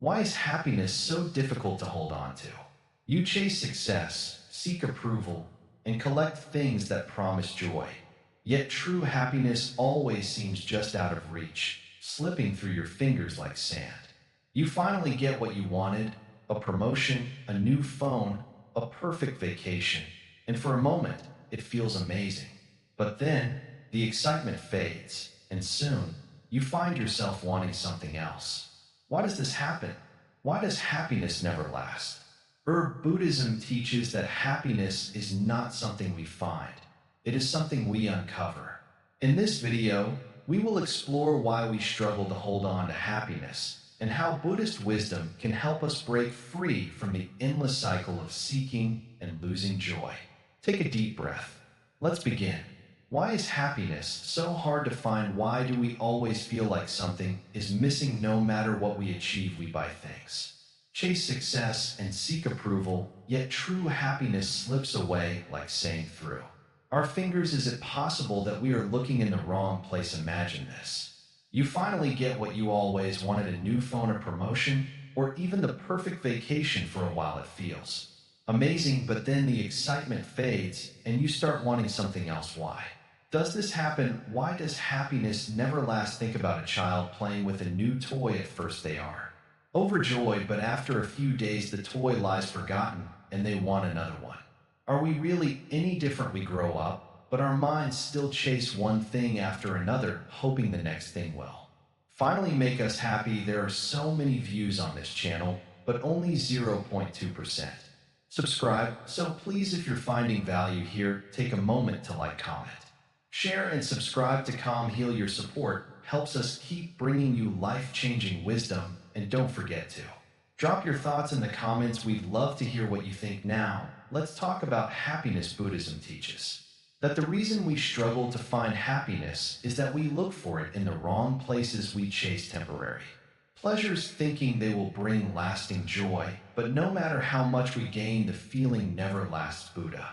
Why is happiness so difficult to hold on to? You chase success, seek approval, and collect things that promise joy. Yet true happiness always seems just out of reach, slipping through your fingers like sand. You finally get what you wanted, a promotion, a new phone, a perfect vacation, and for a moment, it feels amazing. But then, the excitement fades, and soon, you find yourself wanting something else. Why does this happen? Why does happiness never last? Buddhism teaches that happiness is not something we find, it is something we uncover. In this video, we will explore why we struggle to hold on to happiness and how Buddhist wisdom can help us break free from the endless cycle of seeking and losing joy. Take a deep breath. Let's begin. Why is happiness so hard to find? Why do we always feel like something is missing no matter what we achieve? We buy things, chase success, and seek approval, yet true happiness slips away like saying through our fingers. Is it possible that we are looking in the wrong place? Imagine this. You finally get what you always wanted, a new phone, a promotion, or even the perfect vacation. For a while it feels amazing, but then the excitement fades and you start wanting something else. Why does this happen? Why does happiness never last? Think about a child playing with a new toy. At first they are overjoyed, but after a few days the toy lies forgotten and they want another one. Are we really any different? We grow up, but our minds still chase one thing after another, hoping the next thing will finally make us happy. There are so many views on this channel, but only 0.2% subscribe, so please, if you're finding value here, take a moment to like, comment, share, and subscribe to Heal. Your support helps us keep bringing you life-changing wisdom, and don't forget to drop your thoughts in the comments. We'd love to hear what you think. Now, let's talk about happiness. Buddhism teaches that the reason we struggle to find happiness is that we look for it in the wrong places. We chase temporary pleasures thinking they will bring lasting joy, but no matter how much we gain, the feeling never lasts. Buddha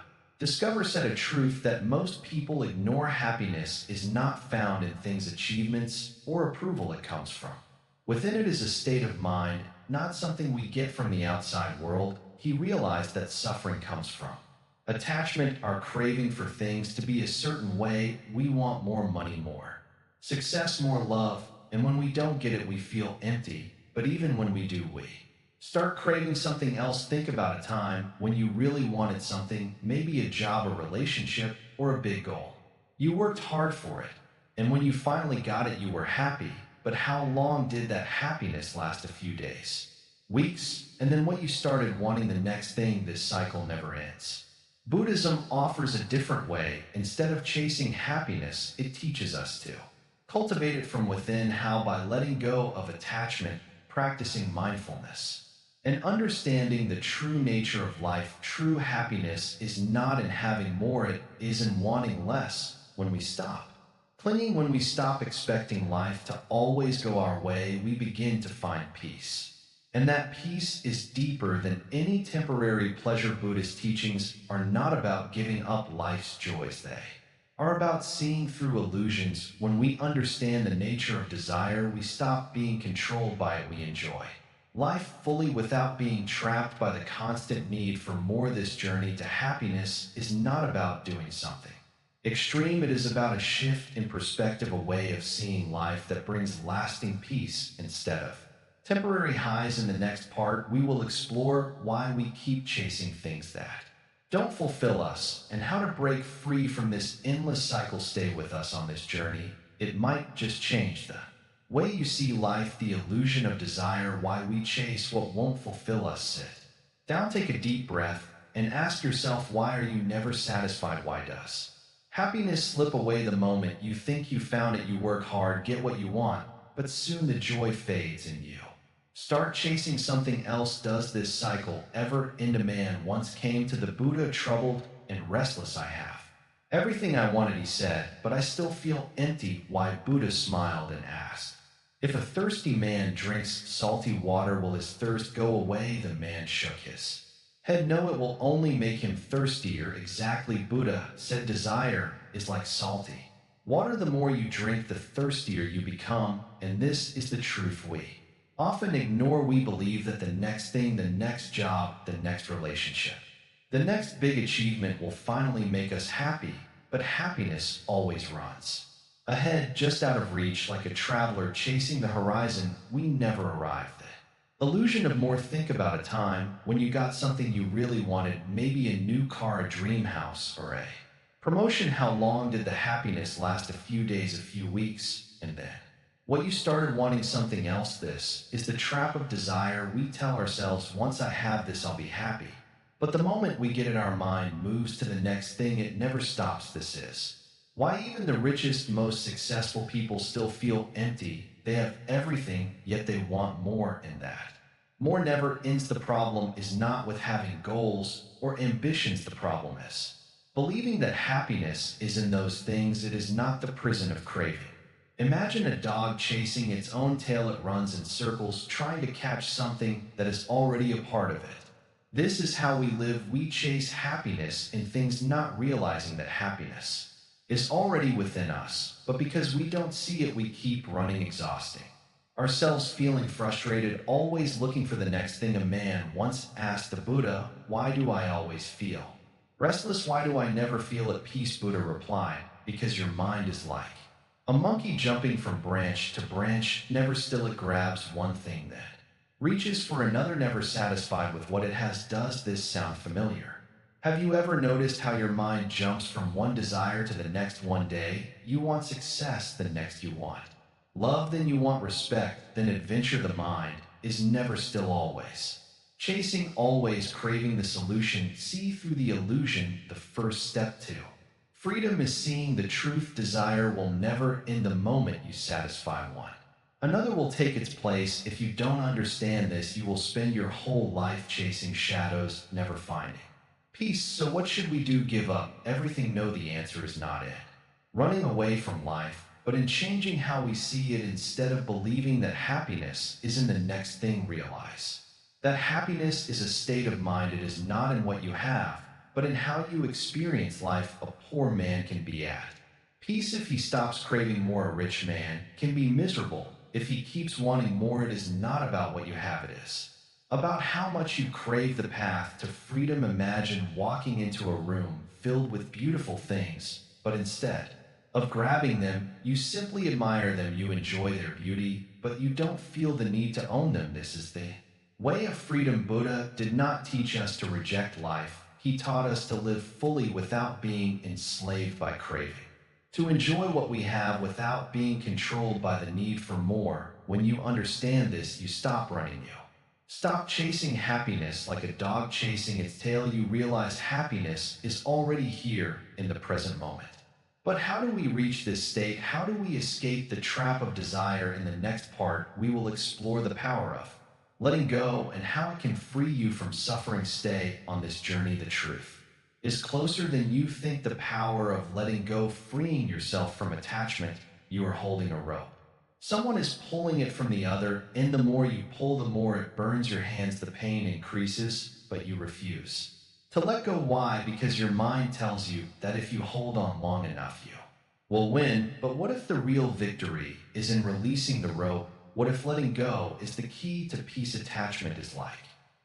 said a truth that most people ignore. Happiness is not found in things, achievements, or approval. It comes from within. It is a state of mind, not something we get from the outside world. He realized that suffering comes from attachment, our craving for things to be a certain way. We want more money, more success, more love, and when we don't get it, we feel empty. But even when we do, we start craving something else. Think about a time when you really wanted something, maybe a job, a relationship, or a big goal. You worked hard for it, and when you finally got it, you were happy. But how long did that happiness last? A few days, weeks, and then what? You started wanting the next thing. This cycle never ends. Buddhism offers a different way. Instead of chasing happiness, it teaches us to cultivate it from within. How? By letting go of attachment, practicing mindfulness, and understanding the true nature of life. True happiness is not in having more, it is in wanting less. When we stop clinging, when we stop expecting life to always go our way, we begin to find peace. And that peace is deeper than any temporary pleasure. Buddhist teachings are not about giving up life's joys, they are about seeing through illusions. When we understand the nature of desire, we stop being controlled by it. We enjoy life fully without being trapped by the constant need for more. This journey to happiness is not about doing something extreme. It is about a shift in perspective, a way of seeing life that brings lasting peace instead of temporary highs. In the next part, we will explore why we keep chasing things that don't fulfill us and how to break free from this endless cycle. Stay with us on this journey. It might just change the way you see life, the illusion of desire, why we chase what won't fulfill us. Sit down, take a deep breath, and ask yourself, why are you never satisfied? Why does happiness slip away the moment you think you found it? You work hard, get what you want, but soon the joy fades and you start chasing something else. Does this cycle ever end? A man once came to the Buddha, troubled and restless. I have everything I wanted, he said, but I still feel empty. Why? Buddha smiled and asked, if a thirsty man drinks salty water, will his thirst go away? The man shook his head. No, it will only make him thirstier. Exactly, Buddha said. Desire is like salty water. The more you drink, the thirstier you become, and this is the truth we often ignore we believe that the next thing, the next job, the next relationship, the next big achievement will finally make us happy, but happiness always runs ahead, just out of reach, like a traveler chasing the horizon we never arrived at. Illusion of more. Think about a time when you got something you really wanted, maybe a new car, a dream house, or a promotion. How long did the happiness last? A few days, a few weeks, and then what, you started wanting something else. This is the trap of desire. We tell ourselves, once I have this, I'll be happy. But the moment we get it, our mind moves to the next thing. It never stops. This is why even the richest, most successful people still feel empty. They have everything, yet they want more, and that more never ends. The problem is not with having goals or ambitions. The problem is believing that happiness is in those things. It is not the prison of craving. Imagine a dog chasing its own tail. It runs in circles, trying to catch something that is already a part of it. This is how we live. We chase happiness in things, not realizing that happiness is already within us. But because we don't see it, we keep running, exhausting ourselves, feeling frustrated, always looking for the next thing. A man once asked the Buddha, "Why do I always feel restless? Why do I never feel at peace?" Buddha replied, "Because your mind is like a monkey jumping from branch to branch, never still. It grabs one thing, then reaches for another, never satisfied with what it has." Does this sound familiar? Have you ever noticed how your mind jumps from one desire to the next? One day you want success, the next you want love, then you want respect, then adventure. The mind is never still, always chasing, always craving the solution. See through the illusion. The first step to freedom is seeing the truth. Desire will never end. The moment you satisfy one, another will take its place. If you don't understand this, you will spend your whole life chasing shadows, never finding peace. So what should we do? Give up everything? No, the answer is not in running away from life, but in changing how we see it. Instead of believing that happiness is in the next thing, realize that happiness is a state of mind. It is not in what you have, but in how you experience life. A poor man can be at peace if he stops craving more. A rich man can be miserable if he keeps wanting more. It is not about what you have, it is about how much you crave. The path to freedom. Imagine walking into a room filled with beautiful things, but instead of grabbing them, you simply admire them. You enjoy their beauty, but you don't feel the need to own them. This is the way of freedom. Buddha did not teach us to reject life. He taught us to live fully without being enslaved by craving, to enjoy what we have without being controlled by the need for more. When you understand this, you stop running. You stop chasing happiness like a dog chasing its tail. You realize happiness is already here in the present moment. But how do we reach this state? How do we escape the trap of desire? In the next part, we will explore the power of letting go and how it can free you from suffering. Stay on this journey. The truth is closer than you think. The power of letting go, freeing yourself from attachment. You are holding a rope. Someone is pulling it from the other, and the more you pull, the more it burns your hands. The pain increases, but you refuse to let go. Why? Because your mind tells you that if you hold on long enough, you will win. But what if the real victory is in releasing the rope? What if letting go is the key to peace? Attachment is like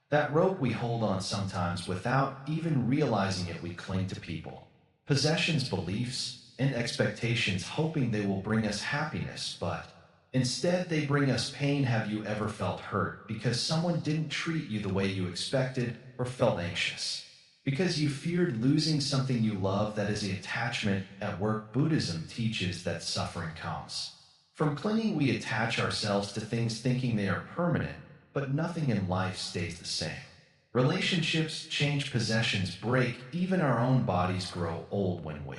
that rope we hold on. Sometimes without even realizing it, we cling to people, possessions, beliefs, and expectations, hoping they will bring us happiness, but instead they bring us pain. Have you ever felt hurt because someone didn't treat you the way you expected, or felt anxious because you feared losing something you love? That is the attachment at work. Buddhism teaches that suffering comes from clinging. We attach ourselves to things thinking they are permanent, but nothing in life stays the same. Relationships change, possessions break, even our own bodies grow old. When we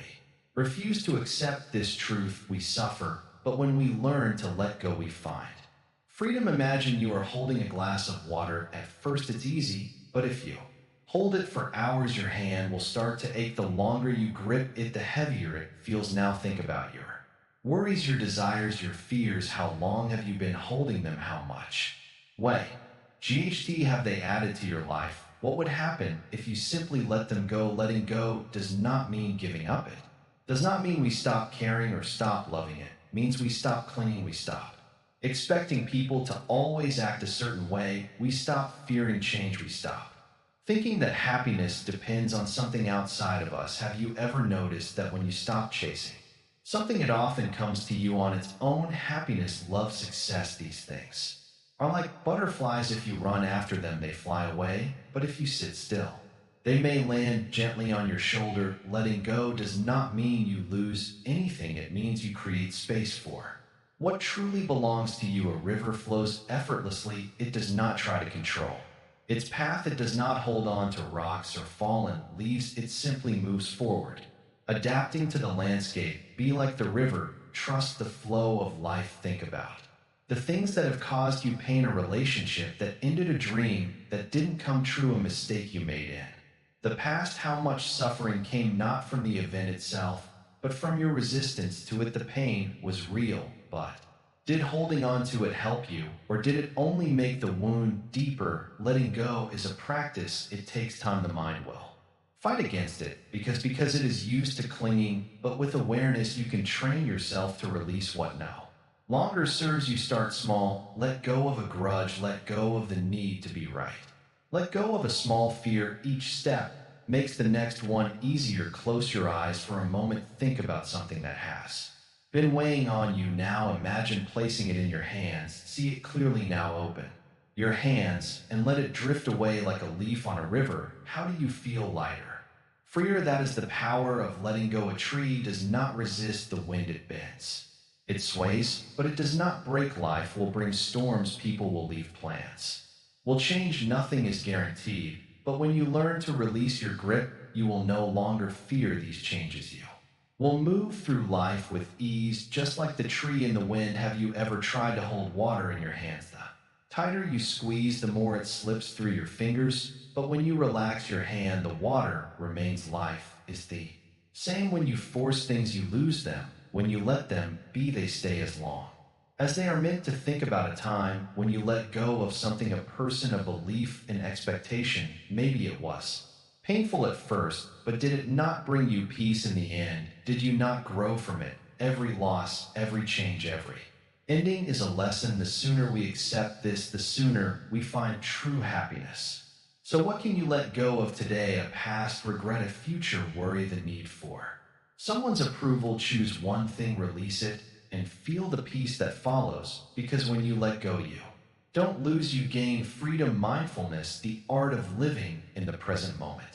refuse to accept this truth, we suffer, but when we learn to let go, we find freedom. Imagine you are holding a glass of water. At first it's easy, but if you hold it for hours, your hand will start to ache. The longer you grip it, the heavier it feels. Now think about your worries, your desires, your fears. How long have you been holding them? How much weight, GHT, have they added to your life? What would happen if you simply let them go? Letting go does not mean giving up. It does not mean we stop caring or stop loving. It means we stop clinging. We stop Expecting people to always act a certain way, we stop fearing change, we stop thinking that happiness depends on something outside of us. Have you ever noticed that when you stop chasing something, it often comes to you on its own? Happiness, love, success, these things are like butterflies. If you run after them, they fly away, but if you sit still, they may land gently on your shoulder. Letting go does not mean you lose anything, it means you create space for what truly belongs to you. A river flows effortlessly, it does not try to control its path, it does not hold on to rocks or fallen leaves, it simply moves forward, adapting to the landscape. Be like the river, trust the flow of life. Think about the things that have caused you pain, a relationship that ended, a dream that didn't come true, a mistake you made in the past. How much suffering came not from the event itself, but from your resistance to it. The pain was real, but did holding on to it help you, or did it only make the wound deeper? Letting go is a practice, it takes time. The mind will fight against it because it is used to clinging, but with awareness you can train yourself to release what no longer serves you. Start small, let go of a grudge, let go of the need to be right. Let go of a small fear. Each step makes the next one easier. Close your eyes for a moment. Think about something that has been weighing on you. Now imagine placing it in your hands. See it clearly now. Open your hands and let it drift away like a leaf on a river. How do you feel? Lighter, freer. That is the power of letting go. A tree does not resist the wind, it bends, it sways, but it does not break. Life will bring storms, people will leave, plants will change. Nothing is guaranteed, but when you learn to release your grip, you will no longer fear these changes. You will move through life with ease, just like the tree in the wind. Have you ever tried to hold water in your hands? The tighter you squeeze, the more it slips through your fingers, but when you relax your hand, the water remains. Life is the same. When you force things, you lose them. When you let them be, they stay as long as they are meant to. Think about a time when you let go of something, a person, a belief, an expectation. Maybe it was painful at first, but did it not bring you peace in the end? Did you not grow from it? Every loss, every change, every ending is a lesson. The sooner we accept this, the sooner we find true happiness. So what can you let go of today? A past regret, a future worry, the need for someone's approval. Choose one thing, release it, and feel the peace that follows. Because when you let go, you don't lose, you gain freedom. Mindfulness, the art of living in the present moment.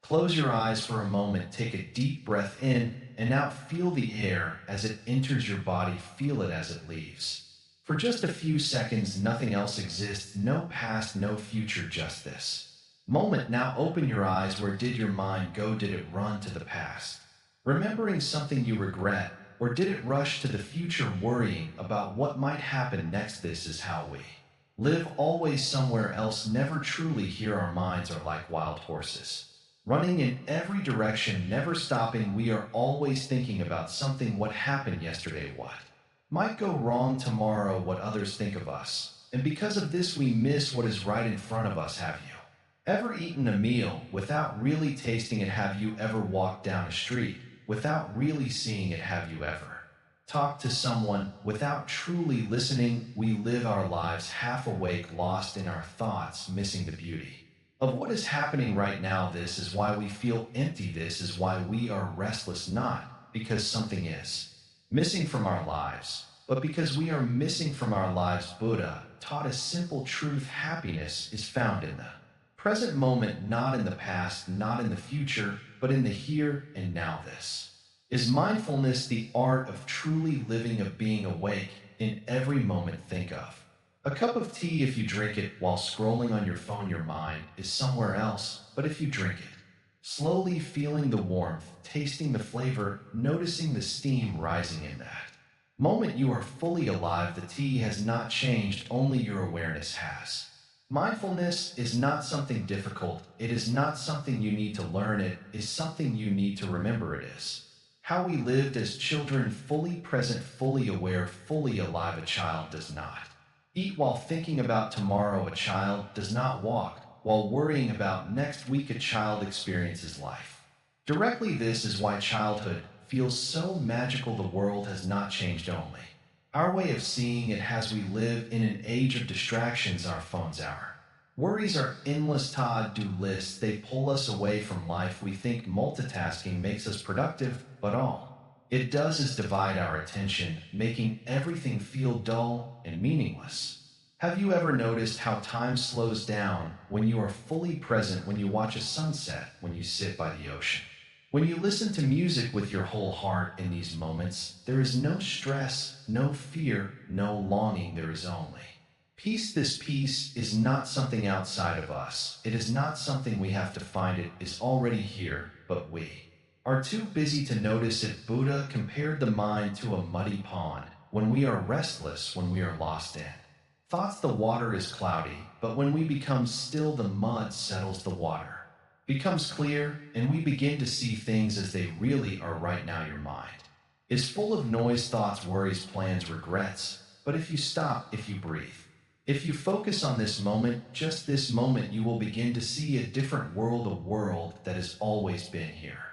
Close your eyes for a moment, take a deep breath in and out. Feel the air as it enters your body, feel it as it leaves. For just a few seconds, nothing else exists, no past, no future, just this moment. Now open your eyes. Where did your mind go? Did it run to the past, remembering something you regret? Or did it rush to the future, worrying about what might happen next? This is how we live, always somewhere else, never truly here. Our minds are like wild horses, running in every direction, never stopping. We are always thinking about something. What happened yesterday? What might go wrong tomorrow? What others think of us? And because of this, we miss what is right in front of us. Have you ever eaten a meal without really tasting it? Have you ever walked down a street without really seeing it? Have you ever talked to someone without truly listening? We live our lives half awake, lost in our thoughts, missing the beauty of what is happening right now. This is why we feel empty. This is why we are restless, not because something is missing from our lives, but because we are missing from our lives. Buddha taught a simple truth: happiness is found in the present moment, not in the past, not in the future, but in the here and now. This is mindfulness, the art of truly living, of being awake in every moment. Think of a cup of tea. If you drink it while scrolling on your phone, your mind is somewhere else. But if you drink it slowly, feeling the warmth, tasting the flavor, noticing the steam rising in that moment, you are fully alive. The tea has not changed, only your awareness has. Mindfulness is not something difficult. It is not something you need to learn. It is something you need to remember. It is how we lived as children, fully present, fully aware, fully alive. A child does not eat while thinking about tomorrow. A child does not walk while worrying about next week. A child experiences life directly. This is why childhood feels so magical. The world has not changed, only Our way of seeing it as we live in an age of distractions, our phones are. Worries are endless to-do lists. They pull us away from life. We think multitasking makes us productive, but all it does is divide our attention, making everything feel dull and meaningless. Have you ever noticed how time slows down when you are fully present, when you watch a sunset, when you sit by the ocean? When you listen to music with your whole heart in these moments, there is no stress, no fear, no longing, there is only peace. This peace is not something outside of us. It is not something we have to find. It is already here, but we are too busy to notice it. Buddha compared the mind to a muddy pond. When we are restless, when we are lost in thoughts, the water is cloudy, but when we become still, the mud settles, the water becomes clear, and we begin to see things as they really are. Right now, your mind is full of noise, thoughts, worries, plans, regrets. But if you stop, if you breathe, if you focus on this moment, just this moment, you will begin to see a different world, a world that has always been here,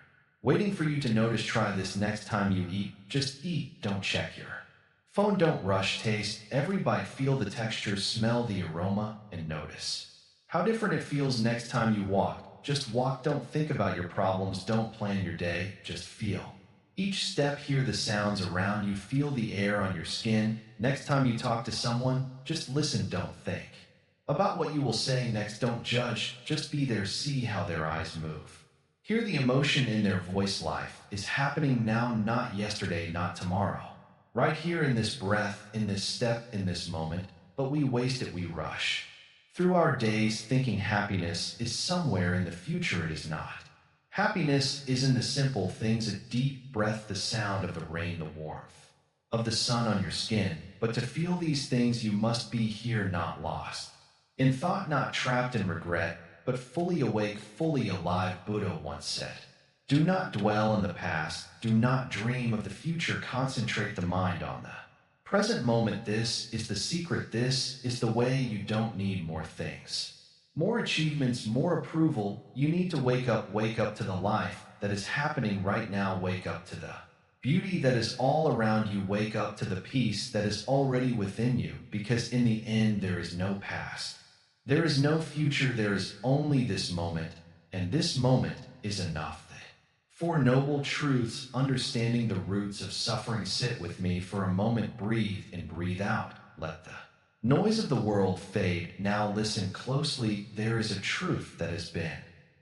waiting for you to notice. Try this next time you eat. Just eat, don't check your phone, don't rush. Taste every bite, feel the texture, smell the aroma, and notice how different it feels. Next time you walk, just walk. Don't think about your problems, don't plan your day, just feel each step. Hear the sounds around you, feel the air on your skin. Next time you talk to someone, just listen, don't think about what you will say next. Don't judge, just be there, see how their eyes move. Hear the emotion in their voice. Life is happening now, not yesterday, not tomorrow. Right here in this breath, in this step, in this moment, but we waste it, we rush through our days thinking happiness is somewhere in the future. It is not. Happiness is in the simple things, a deep breath, the sound of the rain, the warmth of the sun on your skin. But to feel these things, you must be here, not lost in thought, not trapped in regret, but fully awake, fully alive. Buddha once said, do not dwell in the past, do not dream of the future, concentrate the mind on the present moment. This is the secret, this is the way. You don't need more things, more achievements, more approval. You need to wake up to the life that is happening right now. Wake up to the beauty that is all around you. Wake up to the peace that is already within you, because in the end, there is no past, there is no future, there is only this moment, and this moment is enough. Four noble truths, understanding the roots of suffering. Sit with me for a moment, breathe in, breathe out. Let the noise of the world fade. Now listen closely. There is a truth that has been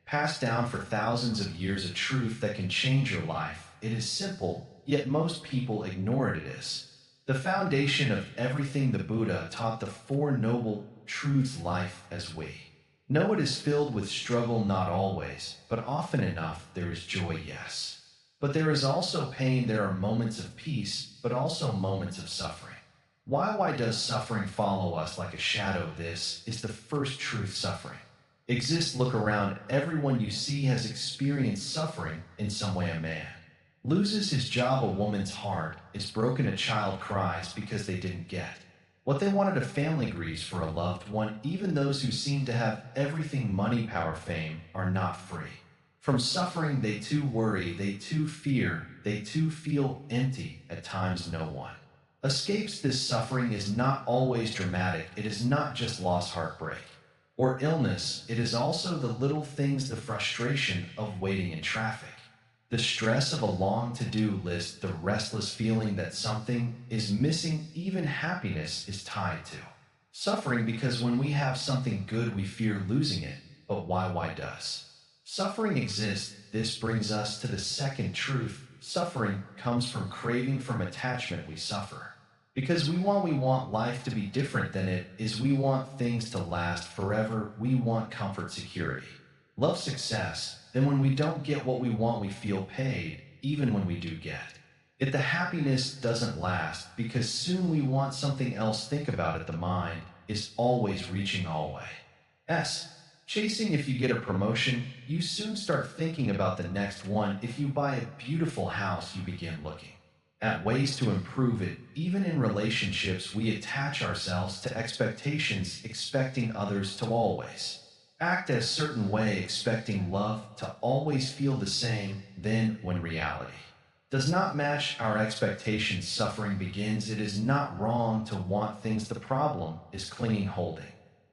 passed down for thousands of years, a truth that can change your life. It is simple, yet most people ignore it. It is the foundation of everything. The Buddha taught the four noble truths. Life as we know it is filled with struggle, not always, but often enough. There is joy, yes, but there is also pain. There are moments of peace, but also moments of suffering. Why does suffering follow us like a shadow? This is the first truth. Suffering exists. Look around. Everyone you see has experienced suffering in some way. A man loses his job, a woman's heart is broken, a child cries because they didn't get what they wanted, a family grieves for a loved one. Even those who seem to have everything, money, power, fame, are not free from suffering. They too worry, they too fear, they too feel empty. At times no one escapes this suffering. Is not always dramatic. It is not just loss, heartbreak, or illness. It is also the little things, the frustration of waiting in traffic, the stress of a long to-do list, the restless feeling that something is missing. Even happiness is tied to suffering, because when we have something good, we fear losing it. But why does suffering exist? This brings us to the second truth. Suffering comes from craving, from attachment. We suffer because we want life to be different than it is. We want things to last forever. We want comfort, security, love, success. Then when we don't get what we want, we feel paid. Even when we do get it, the happiness doesn't last, because soon we want something else. Think about it. The mind is always reaching, always chasing. If you get a promotion, you soon start thinking about the next one. If you buy a beautiful house, you begin looking at ways to improve it. Even in relationships, we attach ourselves to expectations, expecting others to always act a certain way, expecting love to always feel the same. Then, when reality does not match our expectations, suffering begins. It is not wrong to want things. The problem is clinging, holding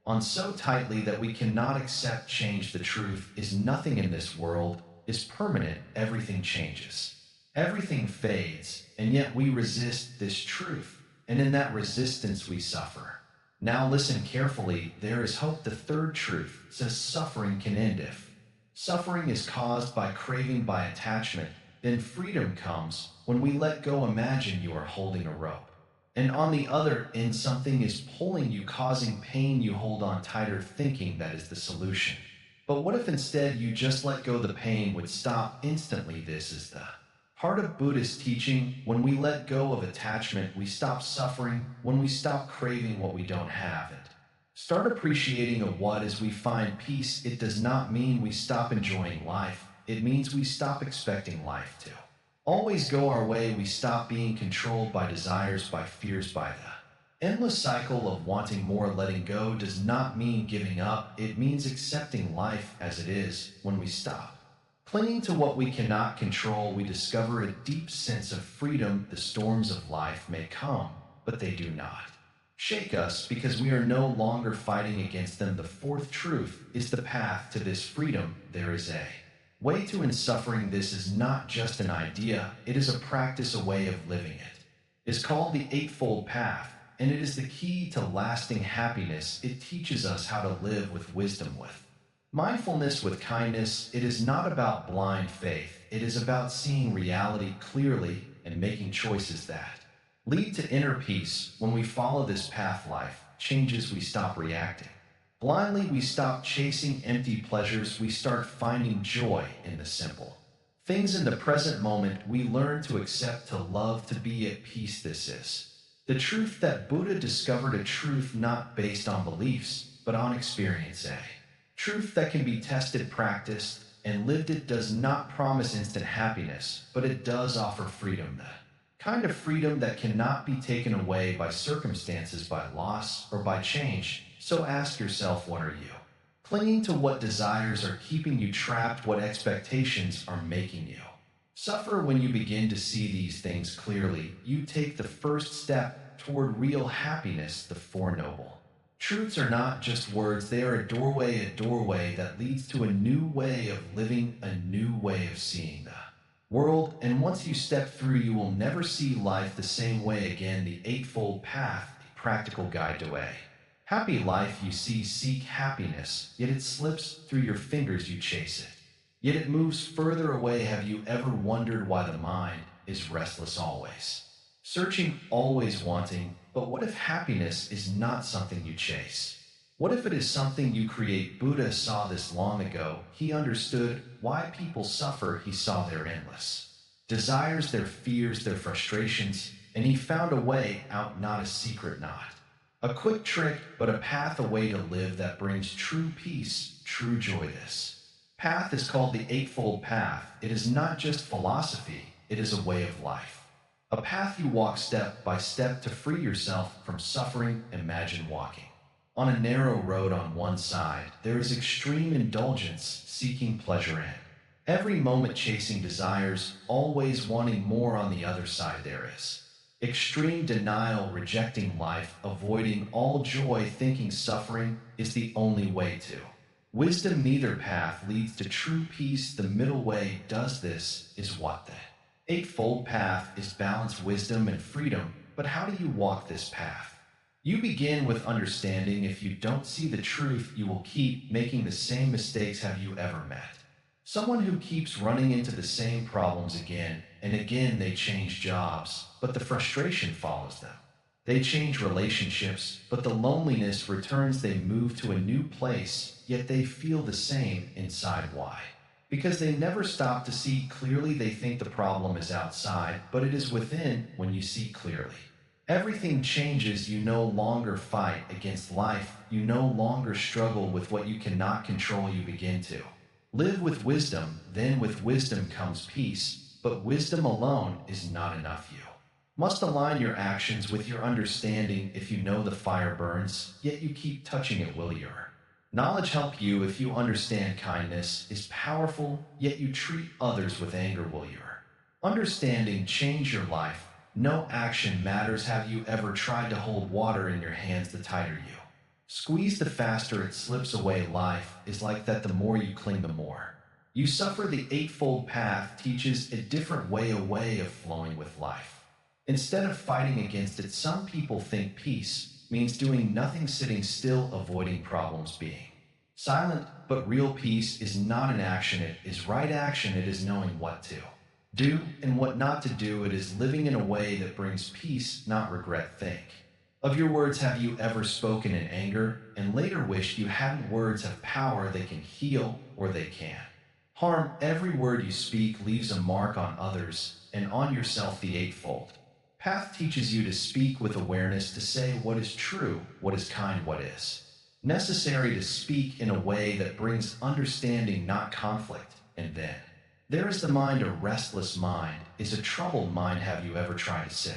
on so tightly that we cannot accept change. The truth is nothing in this world is permanent. Everything changes. Everything fades, and yet we resist this truth, and in that resistance we suffer. Now listen carefully, there is hope. The third truth says suffering can end if suffering is caused by craving, by attachment. Then freedom comes when we let go. Imagine you are holding a rope, and on the other end something is pulling you, causing pain. You hold on tighter, thinking that is the solution. But what if instead you just let go? The pain would stop instantly. This is the part of Buddhist teaching. When we let go of attachment, we stop suffering. When we stop craving what we don't have and start appreciating of what is, we find peace. It does not mean we stop enjoying life. It means we stop expecting life to always go our way. We stop being controlled by desires, by fears, by the endless cycle of wanting more. Letting go does not mean giving up. It means accepting life as it is. When we stop clinging to what we cannot control, we discover a deep sense of freedom. The storms of life may come, but they do not shake us because we are no longer fighting against them. The fourth truth is the path to this freedom. There is a way to end suffering. This is not just an idea, it is a practice, a way of living. It is called the Eightfold Path, and it is the key to lasting happiness. It teaches us how to live with wisdom, with mindfulness, with kindness. It is not about blind faith, it is about seeing reality clearly and making choices that lead to inner peace. When we follow this path, life changes. We stop reacting blindly, we stop chasing empty pleasures. We start finding joy in the simple things in the present moment. We learn to accept, to love, to be at peace. This is the truth that Buddha discovered, a truth not based on beliefs, but on experience. A truth that can be tested, practiced, and lived. It does not promise instant happiness, but it does offer freedom, the kind of freedom that cannot be taken away by circumstances, by loss, or by change. So ask yourself, what are you clinging to? What desires are keeping you trapped? What expectations are making you suffer? When you begin to see these things clearly, you take the first step toward real happiness. The Four Noble Truths are not just words, they are a doorway that leads to a new way of living, a new way of seeing the world. And once you step through, you will never see life the same way again. The Eightfold Path, a practical guide to a happy life. You see, seek happiness, yet it slips through your fingers. You chase it, yet it moves further away. Have you ever wondered why the mind is restless, always searching, always wanting? But what if happiness is not something you chase? What if it is something you create? Buddha saw this long ago. He understood why people suffer. He saw their endless desires, their fears, their frustrations, and he found a way out, not a secret, not a quick trick, but a path, a way to live that brings true peace, true joy. This path is called the Eightfold Path. It is not just philosophy, it is a way of life. A path you walk step by step to free yourself from suffering. Imagine walking on a narrow road. On one side, there is extreme indulgence, seeking pleasure in every moment, chasing desires, always wanting more. On the other side, there is extreme denial, rejecting life, avoiding all joy, thinking suffering is the only way to wisdom. Neither path leads to true peace. The middle way does. This is what the Eightfold Path is: balance, wisdom, and freedom. But how do you walk this path? You begin with understanding. If you don't see the truth, you will keep making the same mistakes. Have you ever met someone who keeps running into the same problems again and again? They change jobs, but the frustration follows them. They change relationships, but the loneliness returns. They move to a new place, yet they feel the same inside. Why? Because they never stop to see clearly. They think the problem is outside, but it is within. When you see clearly, everything changes. You no longer fight against life. You no longer struggle with what you cannot control. You begin to live with wisdom. Then with wisdom comes peace. But wisdom alone is not enough. You must align your actions with your understanding. If you know the fire burns, yet you keep touching it, will your knowledge help you? If you understand kindness is powerful, yet you treat others with anger, will your Understanding change your life. No action matters. Have you ever tried to hold water in your hands? The tighter you squeeze, the faster it slips away. Life is like that. The more you cling, the more you suffer. The Eightfold Path teaches a different way, a way of flowing with life. Instead of fighting against it, some people think peace means doing nothing, sitting still, avoiding problems, being silent. But real peace is not an action, it is right action. It is knowing what to do and what not to do. It is living in a way that brings peace, not regret. Think of your words. Have you ever spoken in anger and later wished you hadn't? Words have power. They can heal or they can harm. Every word you speak leaves a mark on others and on yourself. The Eightfold Path teaches you to speak with awareness, to say what is true, what is kind, what is necessary, to speak in a way that brings understanding, not conflict. And then there is the mind. A restless mind is a troubled mind. Have you ever tried to sit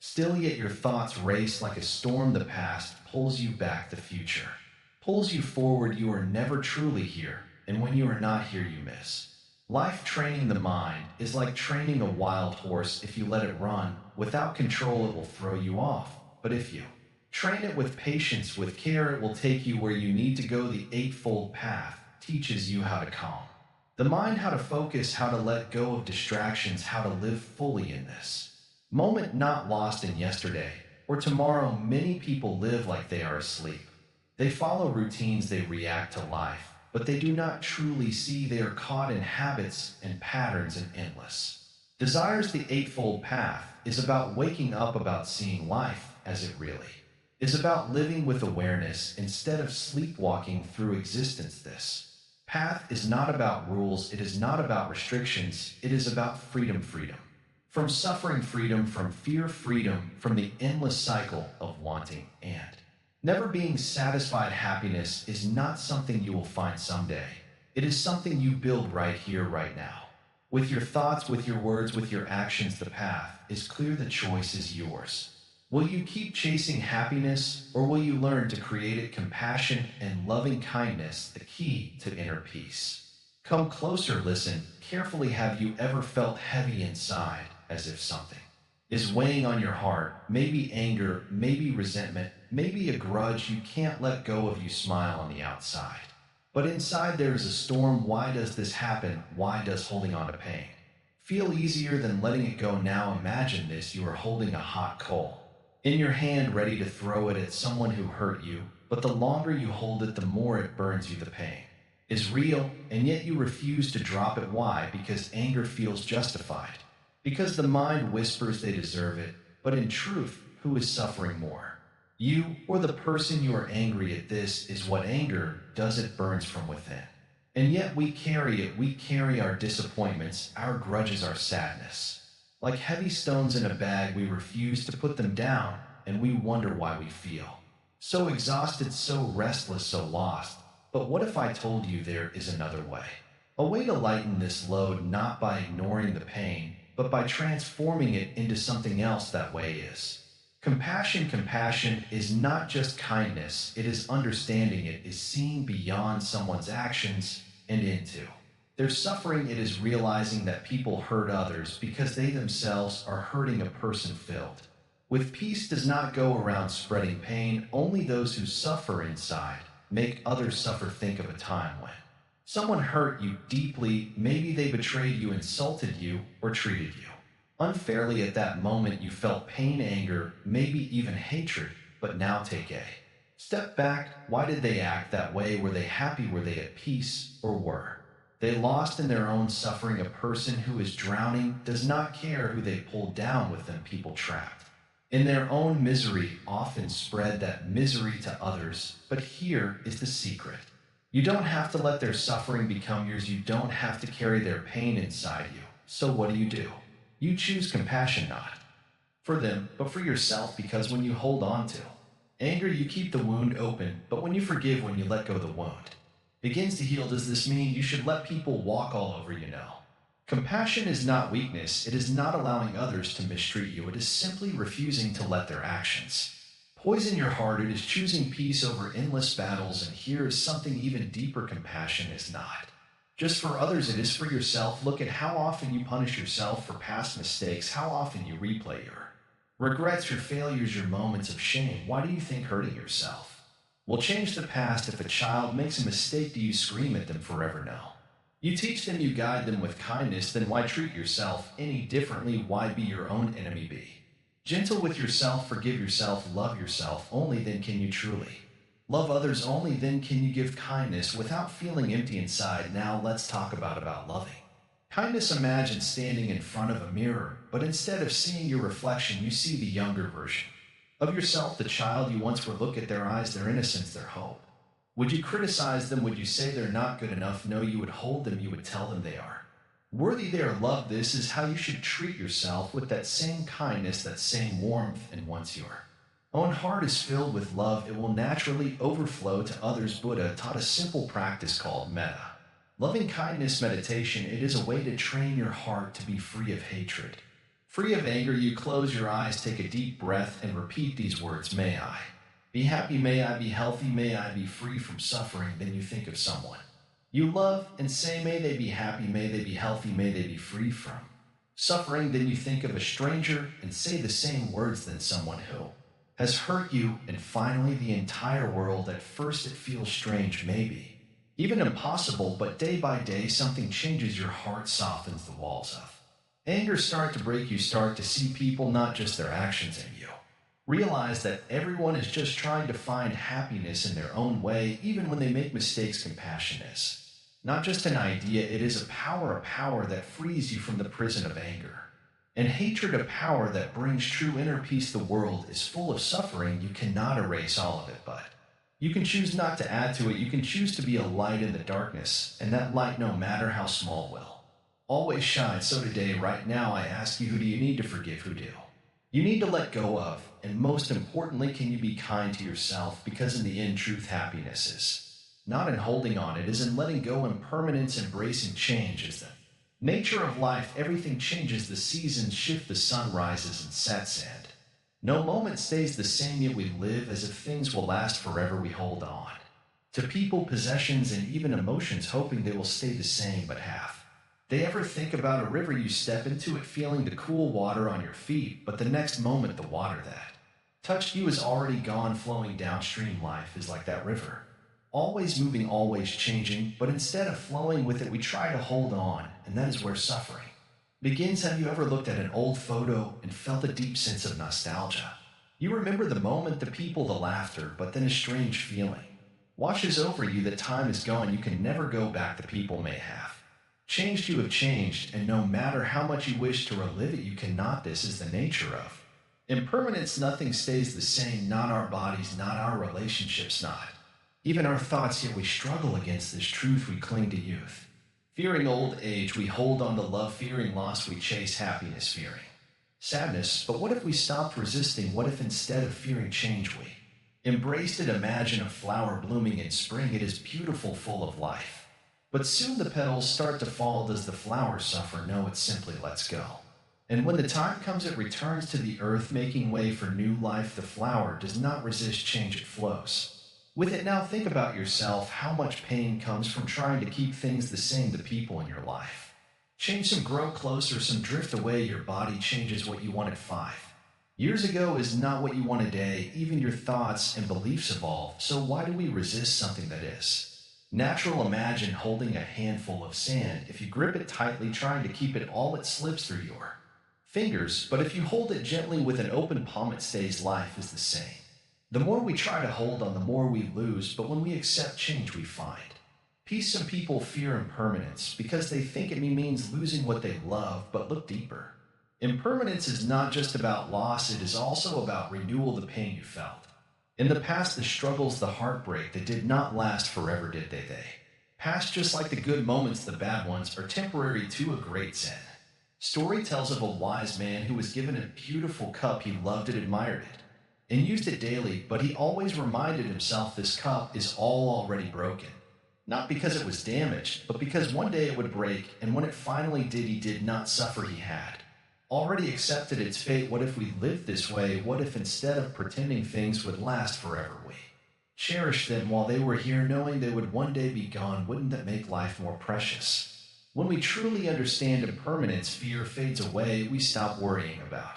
still, yet your thoughts race like a storm? The past pulls you back, the future pulls you forward. You are never truly here, and when you are not here, you miss life. Training the mind is like training a wild horse. If you let it run without control, it will throw you off. But if you train it with patience, with care, it will take you where you need to go. The Eightfold Path teaches you how to calm the mind, how to focus, how to let go of distractions, how to live fully in this moment, not lost in yesterday or tomorrow. Many people live like they are asleep. They follow routines, they react to life, but they do not truly see. They are caught in habits and patterns and endless desires. The Eightfold Path is about waking up, about seeing life as it really is, about living with awareness instead of sleepwalking through existence. This path is not about rules, it is not about restrictions, it is about freedom. Freedom from suffering, freedom from fear, freedom from the endless cycle of wanting and never being satisfied. Happiness is not something you will find someday. It is something you build right here, right now. With your thoughts, with your words, with your actions. The path is clear, the choice is yours. Will you keep chasing happiness, or will you learn to create it? Compassion and loving kindness, the key to inner peace. Come closer, listen carefully. Have you ever felt heavy inside, as if something is weighing on your heart? Maybe anger, maybe resentment, maybe a grudge you can't let go of. You smile on the outside, but inside there is a storm. Why does this happen? Why does holding on to pain feel easier than letting it go? Now imagine this: you are holding a hot coal in your hand, ready to throw it at someone who hurt you, but the longer you hold it, the more it burns you. The pain is real, and yet you refuse to drop it. Why? Because anger feels justified. Because the mind whispers they deserve it. But in truth, who is suffering more? You or the person you are angry at? This is what anger does, it burns from within. And yet we carry it. We carry our disappointments, our grudges, our sadness. Like heavy stones in a bag, we refuse to put them down, and we wonder why we feel so exhausted, so restless, so lost. But what if I told you there is another way? A way to lighten this load, not by ignoring the pain, but by transforming it into something else. That way is compassion. Compassion is not just kindness, it is understanding, it is seeing beyond someone's actions and into their suffering. It is realizing that people hurt others because they themselves are hurting. A person filled with peace does not go around spreading pain. Only those who suffer inside make others suffer. Think of a time when someone hurt you deeply. Maybe they betrayed you, insulted you, or treated you unfairly. At that moment, you felt pain, anger, maybe even hatred. But now take a step back. Why did they act that way? Were they happy? Were they at peace? Or were they lost in their own suffering? A person who is drowning does not care who they pull down with them. People trapped in their own misery often spread that misery to others. But here is the secret: you don't have to let their suffering become yours. You don't have to carry their pain inside you. So what do? You choose compassion, not for them, but for yourself. Because when you hold on to anger, you keep the wound open. But when you forgive, when you let go, the wound begins to heal. Does this mean you should let people walk all over you? No. Compassion is not weakness. It is not allowing others to mistreat you. It is simply refusing to let their actions poison your heart. It is choosing peace over endless battles. And here is something even deeper: compassion is not Just for others, it is for yourself. Look at how often you punish yourself for past mistakes, how often you replay your regrets, your failures, your moments of shame. Why do you think hurting yourself will change the past? If a child makes a mistake, do you scream at them forever? No. You teach them, you guide them with kindness, then why treat yourself any differently? Why be your own enemy? Be gentle with yourself, forgive yourself, love yourself. Only then can you truly love others. Only then can you give kindness without feeling empty inside. Now let's talk about loving kindness. Imagine standing in front of a mirror, but instead of seeing your reflection, you see the younger version of yourself, the child you once were. Look at their eyes, their innocence, their hope. Would you criticize them? Would you say they're not good enough? No, you would hold them. You would tell them they are worthy, they are loved. This is how you should treat yourself, with that same kindness, that same warmth. And once your own heart is filled with love, it will naturally overflow to others. Buddha taught a simple practice called metta, loving kindness meditation. It is a way to train your heart to be free of hatred, free of anger. You close your eyes, take a deep breath, and repeat these words: may I be happy, may I be healthy, may I be free from suffering. Then you think of someone you love and say, may they be happy, may they be healthy, may they be free from suffering. Then you think of a stranger and say the same words. Then someone who has hurt you, and finally the entire world. At first it feels strange, maybe even impossible, but day by day something changes. Your heart softens, the walls of anger start to break. You start to see people, not just their actions, in you realize that everyone is just trying to find happiness in their own way, even when they make mistakes. Compassion is not just an idea, it is a power that frees you from the prison of anger and hatred, a power that brings true inner peace. The world is full of suffering. You cannot erase all of it, but you can choose not to add to it. You can choose to be a light in the darkness, and that light, no matter how small, will always shine. So today, right now, I ask you, who do you need to forgive? Who do you need to let go of? And most importantly, can you be kind to yourself? Because in the end, truth, happiness is not in holding on, it is in letting go. Impermanence, embracing change, is the nature of life. Everything changes, the seasons shift, the sun rises and sets, and no moment stays the same. Yet we live as if things will last forever. We hold on to people, possessions, and even emotions, hoping they will stay the same. But have they ever think about a river? You step into it feeling the cool water on your feet, but the next moment the water that touched you is already gone, flowing downstream. Life is like that river, always moving, always changing, but instead of flowing with it, we try to hold on, and that is where suffering begins. Have you ever looked at an old photo and felt a deep sense of nostalgia? You remember the moment, the people, the laughter, but then a strange feeling washes over you that time is gone. You can never go back. The people may have changed, you have changed, and no matter how much you wish to relive it, you cannot. This is the nature of impermanence. Nothing stays the same, not our bodies, not our relationships, not even our thoughts. Yet we struggle against this truth. We cling to youth, fearing old age. We hold on to love, fearing loss. We chase happiness, fearing sadness. But what if we stopped resisting? What if instead of fearing change, we embraced it? Imagine a flower blooming in spring. It is beautiful, full of life. But soon the petals start to fall. Does the flower suffer? No, it simply lets go. And when the time comes, it returns to the earth, making way for new life. The flower does not resist change, it flows with it. Now think about yourself. How much pain comes from trying to keep things the same? The people in your life change, some grow closer, some drift away. Your body changes. What you wanted 5 years ago is not what you want today. Even your thoughts and beliefs evolve. So why do we resist something that is natural? Imagine holding a handful of sand. If you grip it tightly, trying to keep it all, it slips through your fingers. But if you hold it gently with an open palm, it stays. Life is the same. The more we try to hold on, the more we lose. But when we accept change, we find peace. Some people fear impermanence because they think it means losing what they love. But look deeper. Impermanence is not just about loss, it is also about renewal. The pain you felt in the past, the struggles, the heartbreak that did not last forever, did they? They passed just like the good moments. The bad ones are temporary too. A great Zen story tells of a wise man who was given a beautiful cup. He loved it, admired it, and used it daily, but he always reminded himself this cup is all already broken. Not because it was damaged, but because one day it would break, and when it finally did, he did not suffer. He had already accepted its fate. What if we lived this way? What if instead of pretending things would last forever, we Cherish them while they were here, knowing they would one day be gone. Wouldn't that make life more precious? When we truly understand impermanence, fear fades away. We stop worrying about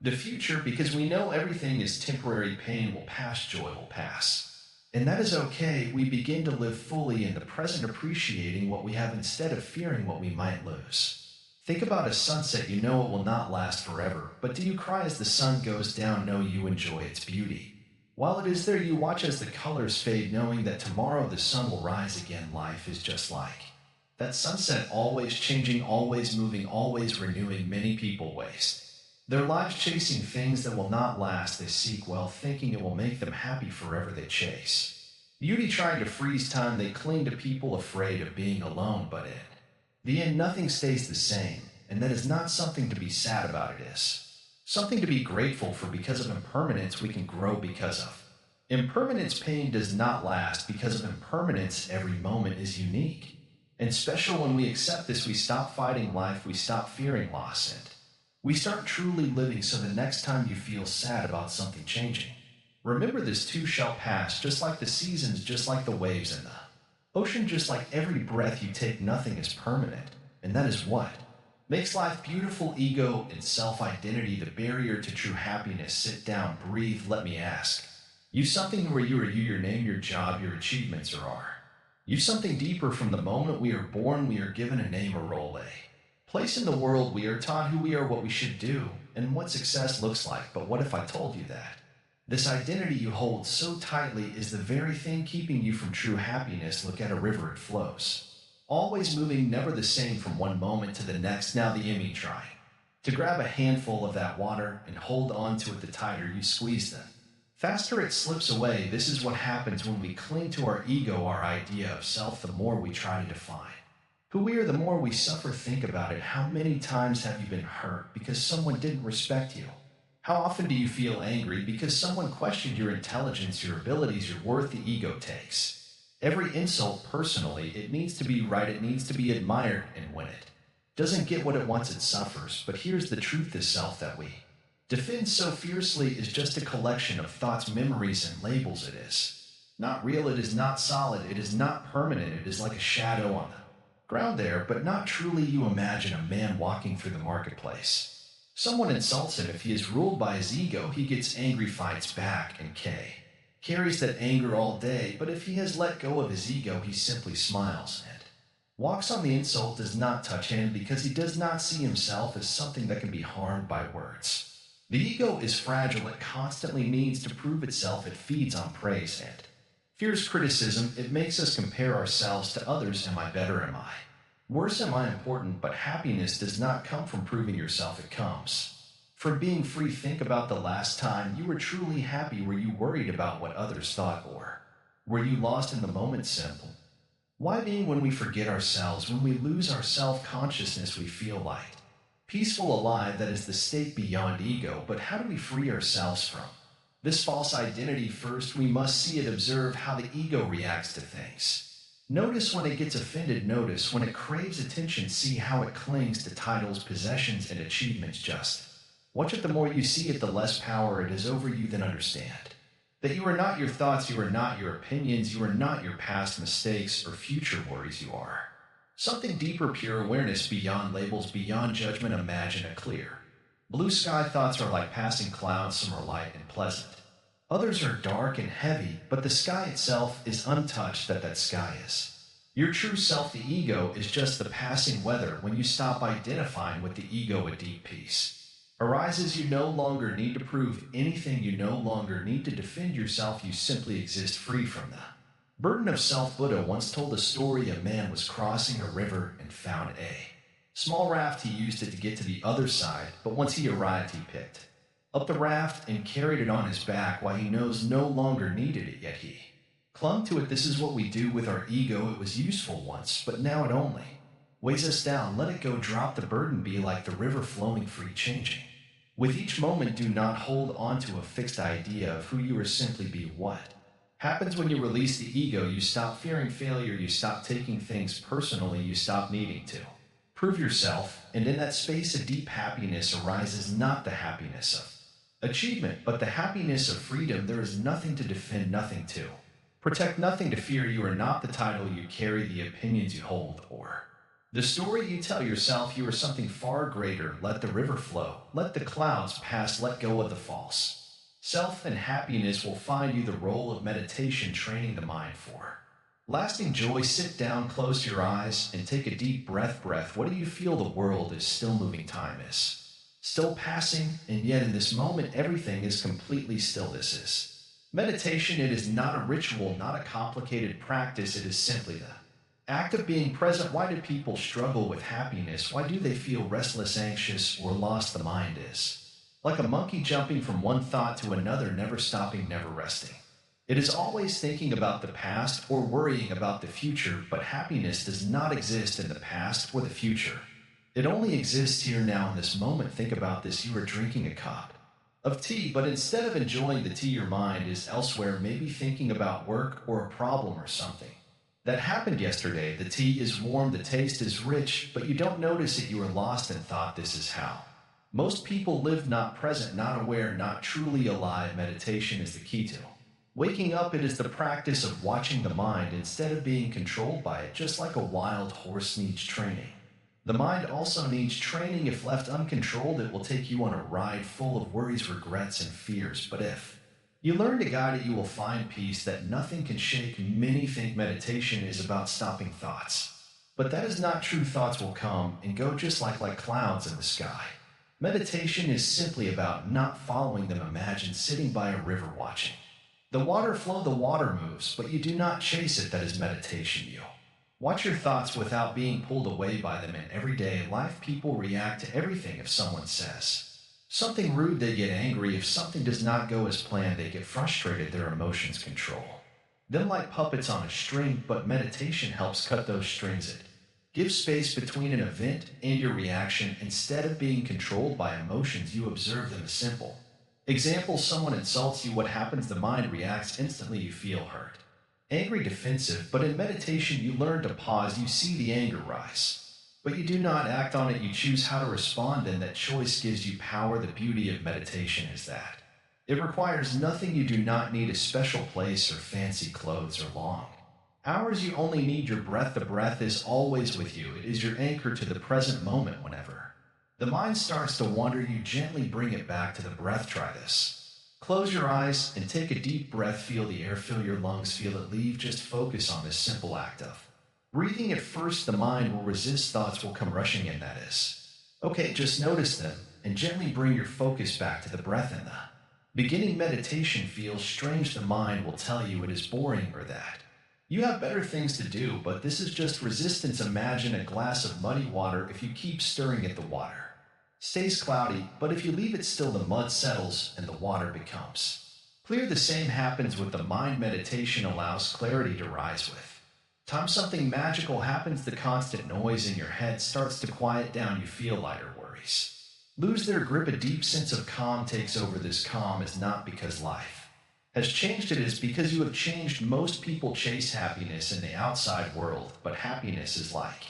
the future because we know everything is temporary. Pain will pass, joy will pass. And that is okay. We begin to live fully in the present, appreciating what we have instead of fearing what we might lose. Think about a sunset. You know it will not last forever, but do you cry as the sun goes down? No, you enjoy its beauty. While it is there, you watch as the colors fade, knowing that tomorrow the sun will rise again. Life is just like that sunset, always changing, always moving, always renewing. Many people waste their lives chasing things that will not last. They seek wealth, thinking it will make them happy forever. They chase beauty, trying to freeze time. They cling to people, afraid of being alone, but in the end, nothing stays the same, and that is not something to be sad about. It is something to be grateful for. Because of impermanence, we can grow. Because of impermanence, pain does not last. Because of impermanence, every moment is unique and special. When we accept this, we stop fighting life, we stop fearing loss, and we start truly living. So the next time you feel sad about something changing, remember this too shall pass, just like the seasons, just like the waves in the ocean, just like every breath you take. Nothing is permanent, and that is what makes life beautiful. Ego and self-identity, the barrier to true happiness. Sit down, breathe, let me ask you something. Where you are you, your name, your job, your achievements, or are you something deeper? From the moment we are born, we are given a name, a role, a place in the world. We are taught who we are, what we should do, and what success looks like. But what if I told you that this identity you hold so tightly is the very thing keeping you from true happiness? Look at a river, it flows, always moving, never the same from one moment to the next. Now the enemy try to grab a handful of that water and hold on to it. The tighter you squeeze them, faster it slips away. This is what happens when we cling to our ego, our idea of self. The more we try to define who we are, the more we suffer. Think about it. How many times have you been hurt because someone didn't respect you? How often do you feel angry because someone questioned your intelligence, your abilities, your worth? The ego takes every insult personally. It needs to be right, it needs to be admired, and when it doesn't get what it wants, it suffers. But here's the truth: this self that we defend so fiercely is just a collection of thoughts, memories, and labels. It is not real, it is not solid, it is not permanent. It is like a shadow on the ground there, but not truly. You imagine a man walking through the marketplace. Someone insults him. If he is ruled by his ego, he gets angry, fights back, and carries that anger all day. But if he has let go of his ego, he simply smiles and walks on. The insult does not touch him because he does not see himself as something that can be harmed by words. The ego is fragile. It constantly needs to prove itself. It feeds on praise and fears criticism. It makes us compare ourselves to others. Am I better? Am I worse? Am I important? But happiness does not come from proving yourself. It comes from being free. Think about the last time you were truly happy. Were you worried about what others thought, or were you lost in the moment? Simple. Why being? When we forget ourselves, when we lose our self-consciousness, we feel light, peaceful, alive. That is the state beyond ego. But how do we free ourselves from this false identity? First, we must see it, observe how the ego reacts to things. Notice when it gets offended, notice when it craves attention, see how it clings to titles, possessions, and achievements. Just watch it. The more you see it, the less power it is over you. Then understand that you are not your thoughts, you are not your opinions, you are not your past mistakes or future worries. You are something deeper, pure awareness, beyond labels, beyond judgment. Imagine a clear blue sky. Thoughts are like passing clouds. Some are light and pleasant, others are dark and heavy, but the sky itself is untouched. That sky is your true self. The ego is just the passing weather. When you stop identifying with the ego, a deep peace arises. You no longer need to prove anything. You no longer need to defend yourself. You simply exist, free from the burden of self. Buddha once told a story. A man was crossing a river and found a small raft. He used it to get to the other side, but once he arrived, he picked up the raft and carried it on his back. Why? He knows no longer needed it, yet he clung to it. This is what we do with our ego. It was useful once, but now it only weighs us down. Let it go, drop the burden. Be like the river, flowing free, changing with each moment. Do not hold on to a fixed idea of who you are. Simply be. What happens when you release the ego? You stop fearing failure. You stop taking things personally. You stop needing to prove yourself. And in that space, a deep happiness arises. Not the happiness of achievement, but the happiness of freedom. There is nothing to defend, nothing to Protect nothing to fear. You are not the title you carry, the opinions you hold, or the story you tell yourself. You are something far greater. Let the river flow. Let the clouds pass. Let go of the false. Self and happiness will find you. The role of meditation, training the mind for lasting joy. Sit down, close your eyes, and take a deep breath. What do you feel? The world is still moving. Time is still passing, and yet in this moment, everything is completely still. This is meditation. It is not a ritual, not a complicated practice. It is simply the act of being present. Why do people struggle with happiness? Why do they feel restless, anxious, or lost? The mind is like a monkey jumping from one thought to another, never stopping, never resting. It is always thinking about the past or worrying about the future, but happiness does not exist in the past or the future. It only exists here now in this moment. Think about this. You are drinking a cup of tea, but instead of enjoying the tea, your mind is elsewhere, maybe thinking about work or a problem or something that happened yesterday. The tea is warm, the taste is rich, but you don't notice it. You are lost in thought. This is how most people live, not present, not aware, not truly alive. Meditation is the key to waking up. It is the practice of watching the mind instead of being controlled by it. Just like a wild horse needs training, the mind also needs training. If left uncontrolled, it will take you on a ride full of worries, regrets, and fears. But if you learn to guide it, you will find peace that nothing can shake. Many think meditation is about stopping thoughts, but that is not true. Thoughts will come and go just like clouds in the sky. Meditation is simply about not following them. Imagine sitting by a river watching the water flow. The water moves, but you do not chase it. That is meditation. You watch your thoughts without being pulled away by them. In everyday life, people react to everything. If someone says something rude, they get angry. If something does not go as planned, they get frustrated. Their emotions control them like puppets on a string, but meditation helps cut those strings. It gives space between an event and your reaction. Instead of being controlled by emotions, you observe them. A simple example: someone insults you. What happens? The mind reacts instantly. You feel hurt, angry, defensive. But in meditation, you learn to pause. You see the anger rise, but you do not act on it. You choose how to respond, and that choice gives you power. The beauty of meditation is that it requires nothing. You do not need a special place or fancy clothes or long hours. You only need your breath. The breath is always with you. It is your anchor to the present moment. Whenever the mind starts to wander, you gently bring it back to the breath. Try this. Close your eyes and take a deep breath. Feel the air fill your lungs. Feel it leave. Just focus on this simple act of breathing. At first, the mind will resist. Thoughts will come rushing in. That is okay. Just notice them and gently bring your focus back to the breath. In the beginning, meditation feels strange. The mind will tell you it is boring or that you have better things to do, but this is just resistance. Imagine a glass of muddy water. If you keep stirring it, the water stays cloudy, but if you leave it still, the mud settles and the water becomes clear. The same happens with the mind. Meditation allows clarity to rise. With time, something magical happens. The constant noise in your head starts to quiet down. You feel lighter. Worries lose their grip. A deep sense of calm takes over. This calm is not because life has changed, it is because you have changed. Most people chase happiness in the outside world, but happiness is like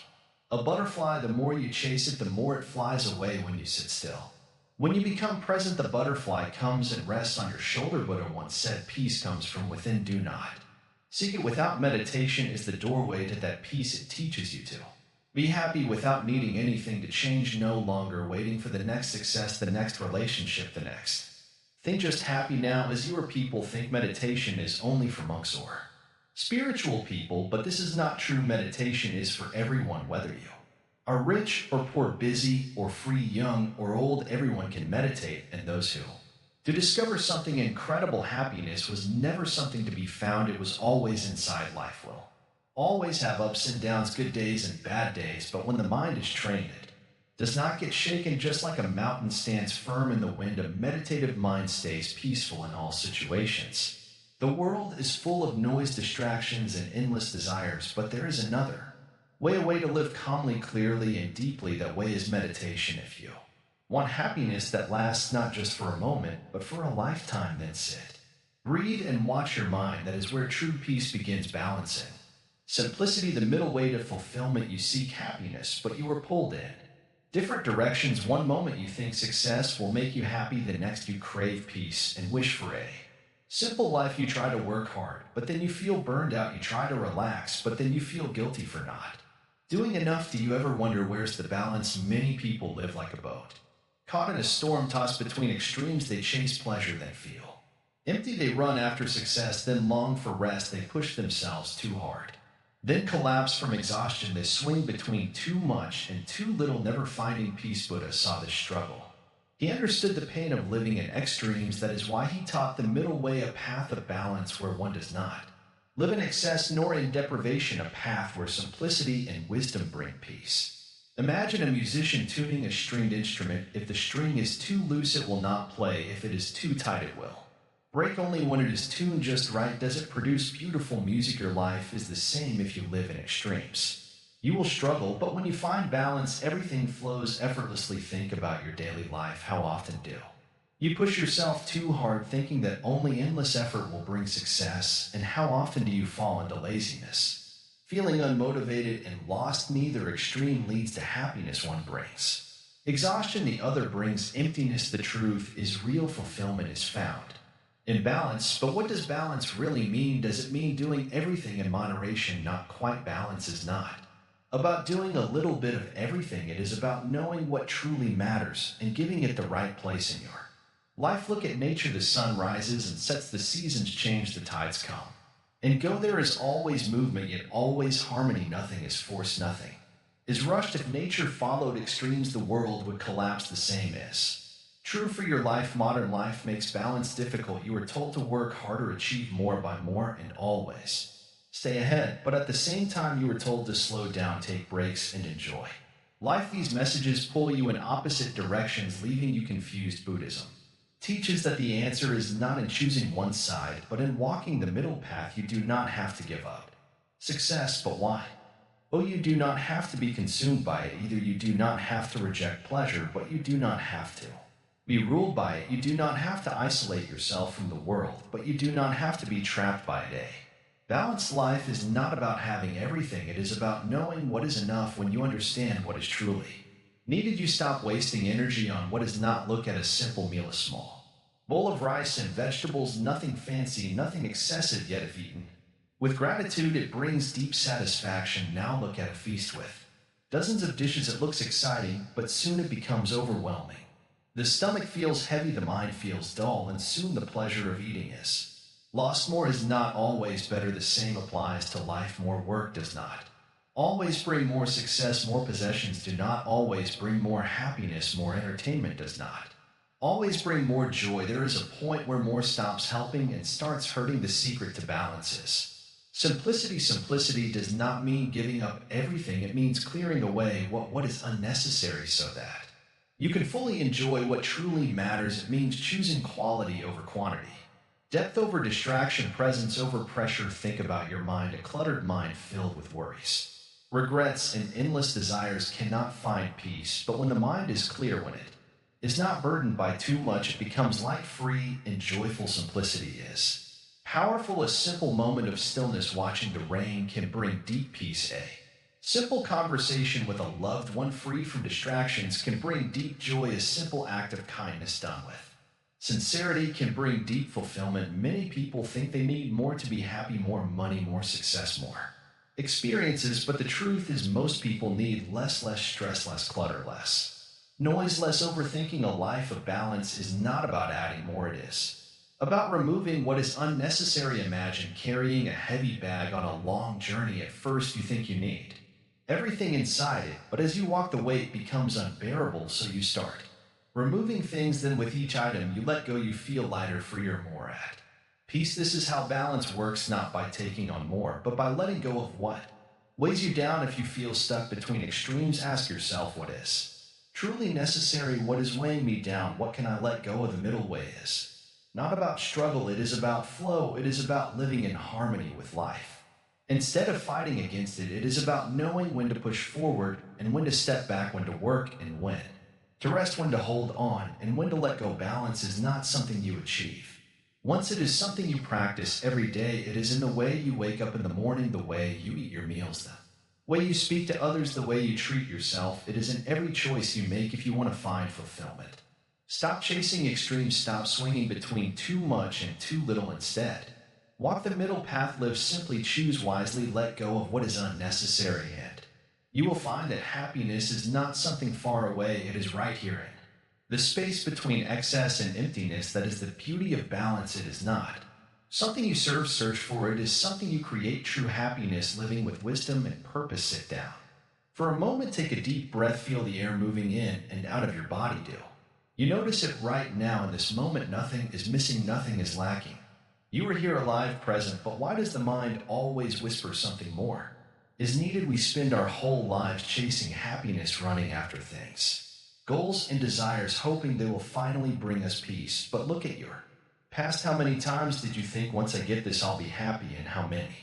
a butterfly. The more you chase it, the more it flies away. When you sit still, when you become present, the butterfly comes and rests on your shoulder. Buddha once said, peace comes from within. Do not seek it. Without meditation is the doorway to that peace. It teaches you to be happy without needing anything to change. No longer waiting for the next success, the next relationship, the next thing. Just happy now. As your people think meditation is only for monks or spiritual people, but this is not true. Meditation is for everyone, whether you are rich or poor, busy or free, young or old. Everyone can meditate, and those who to discover something incredible. Happiness was never something to be found. It was always inside. Life will always have ups and downs, good days and bad days, but when the mind is trained, it does not get shaken. Just like a mountain stands firm in the wind, a meditative mind stays peaceful in all situations. The world is full of noise, distractions, and endless desires, but there is another way, a way to live calmly, clearly, and deeply. That way is meditation. If you want happiness that lasts not just for a moment, but for a lifetime, then sit, breathe, and watch your mind. That is where true peace begins. Balancing simplicity, the middle way to fulfillment. You seek happiness, but you are pulled in different directions. One moment you think success will make you happy, the next you crave peace and wish for a Simple life, you try to work hard, but then you feel burned out. You try to relax, but then you feel guilty for not doing enough. Do you ever wonder where's the balance? Many people live like a boat, caught in a storm, tossed between extremes. They chase pleasure, then feel empty. They run after success, then long for rest. They push themselves too hard, then collapse from exhaustion. They swing between too much and too little, never finding peace. Buddha saw this struggle. He understood the pain of living in extremes. That is why he taught the middle way, a path of balance where one does not live in excess nor in deprivation, a path where simplicity and wisdom bring peace. Imagine a musician tuning a stringed instrument. If the string is too loose, it will not play. If it is too tight, it will break. Only when it is tuned just right does it produce beautiful music. Your life is the same if you live in extremes. You will struggle, but when you find balance, everything flows effortlessly. Think about your daily life. How often do you push yourself too hard, thinking that only endless effort will bring success? And how often do you fall into laziness, feeling unmotivated and lost? Neither extreme leads to happiness. One brings exhaustion, the other brings emptiness. The truth is, real fulfillment is found in balance. But what does balance really mean? Does it mean doing everything in moderation? Not quite. Balance is not about doing a little bit of everything. It is about knowing what truly matters and giving it the right place in your life. Look at nature. The sun rises and sets, the seasons change, the tides come and go. There is always movement, yet always harmony. Nothing is forced, nothing is rushed. If nature followed extremes, the world would collapse. The same is true for your life. Modern life makes balance difficult. You are told to work harder, achieve more, buy more, and always stay ahead. But at the same time, you are told to slow down, take breaks, and enjoy life. These messages pull you in opposite directions, leaving you confused. Buddhism teaches that the answer is not in choosing one side, but in walking the middle path. You do not have to give up success, but why? Oh, you do not have to be consumed by it either. You do not have to reject pleasure, but you do not have to be ruled by it. You do not have to isolate yourself from the world, but you do not have to be trapped by it. A balanced life is not about having everything. It is about knowing what is enough. When you understand what is truly needed, you stop wasting energy on what is not. Look at a simple meal, a small bowl of rice and vegetables, nothing fancy, nothing excessive, yet if eaten with gratitude, it brings deep satisfaction. Now look at a feast with dozens of dishes. It looks exciting, but soon it becomes overwhelming. The stomach feels heavy, the mind feels dull, and soon the pleasure of eating is lost. More is not always better. The same applies to life. More work does not always bring more success. More possessions do not always bring more happiness. More entertainment does not always bring more joy. There is a point where more stops helping and starts hurting. The secret to balance is simplicity. Simplicity does not mean giving up everything. It means clearing away what is unnecessary so that you can fully enjoy what truly matters. It means choosing quality over quantity, depth over distraction, presence over pressure. Think about your mind. A cluttered mind filled with worries, regrets, and endless desires cannot find peace. But when the mind is clear, when it is not burdened by too much, it becomes light, free, and joyful. Simplicity is powerful. A simple moment of stillness, watching the rain, can bring deep peace. A simple conversation with a loved one, free from distractions, can bring deep joy. A simple act of kindness done with sincerity can bring deep fulfillment. Many people think they need more to be happy, more money, more success, more experiences, but the truth is most people need less stress, less clutter, less noise, less overthinking. A life of balance is not about adding more, it is about removing what is unnecessary. Imagine carrying a heavy bag on a long journey. At first you think you need everything inside it, but as you walk the weight becomes unbearable, so you start removing things. Then with each item you let go, you feel lighter, freer, more at peace. This is how balance works, not by taking on more, but by letting go of what weighs you down. If you feel stuck between extremes, ask yourself, what is truly necessary? What is weighing me down? What can I let go of? The middle way is not about struggle, it is about flow. It is about living in harmony with life. Instead of fighting against it, it is about knowing when to push forward and when to step back, when to work and when to rest, when to hold on and when to let go. Balance is not something you achieve once, it is something you practice every day. It is in the way you wake up in the morning, the way you eat your meals, the way you speak to others, the way you treat yourself. It is in every choice you make if you want to find fulfillment. Stop chasing extremes, stop swinging between too much and too little instead. Walk the middle path, live simply, choose wisely, let go of what is unnecessary, and you will find that happiness is not something far away, it is right here in the space between excess and emptiness. That is the beauty of balance. It is not something you search for, it is something you create. True happiness, living with wisdom and purpose. Sit down. For a moment, take a deep breath, feel the air moving in and out of your body. Do you notice it right now in this moment? Nothing is missing, nothing is lacking. You are here alive, present, but why does the mind always whisper something more is needed? We spend our whole lives chasing happiness, running after things, goals and desires, hoping they will finally bring us peace. But look at your past. How many times did you think, once I get this, I'll be happy? And how many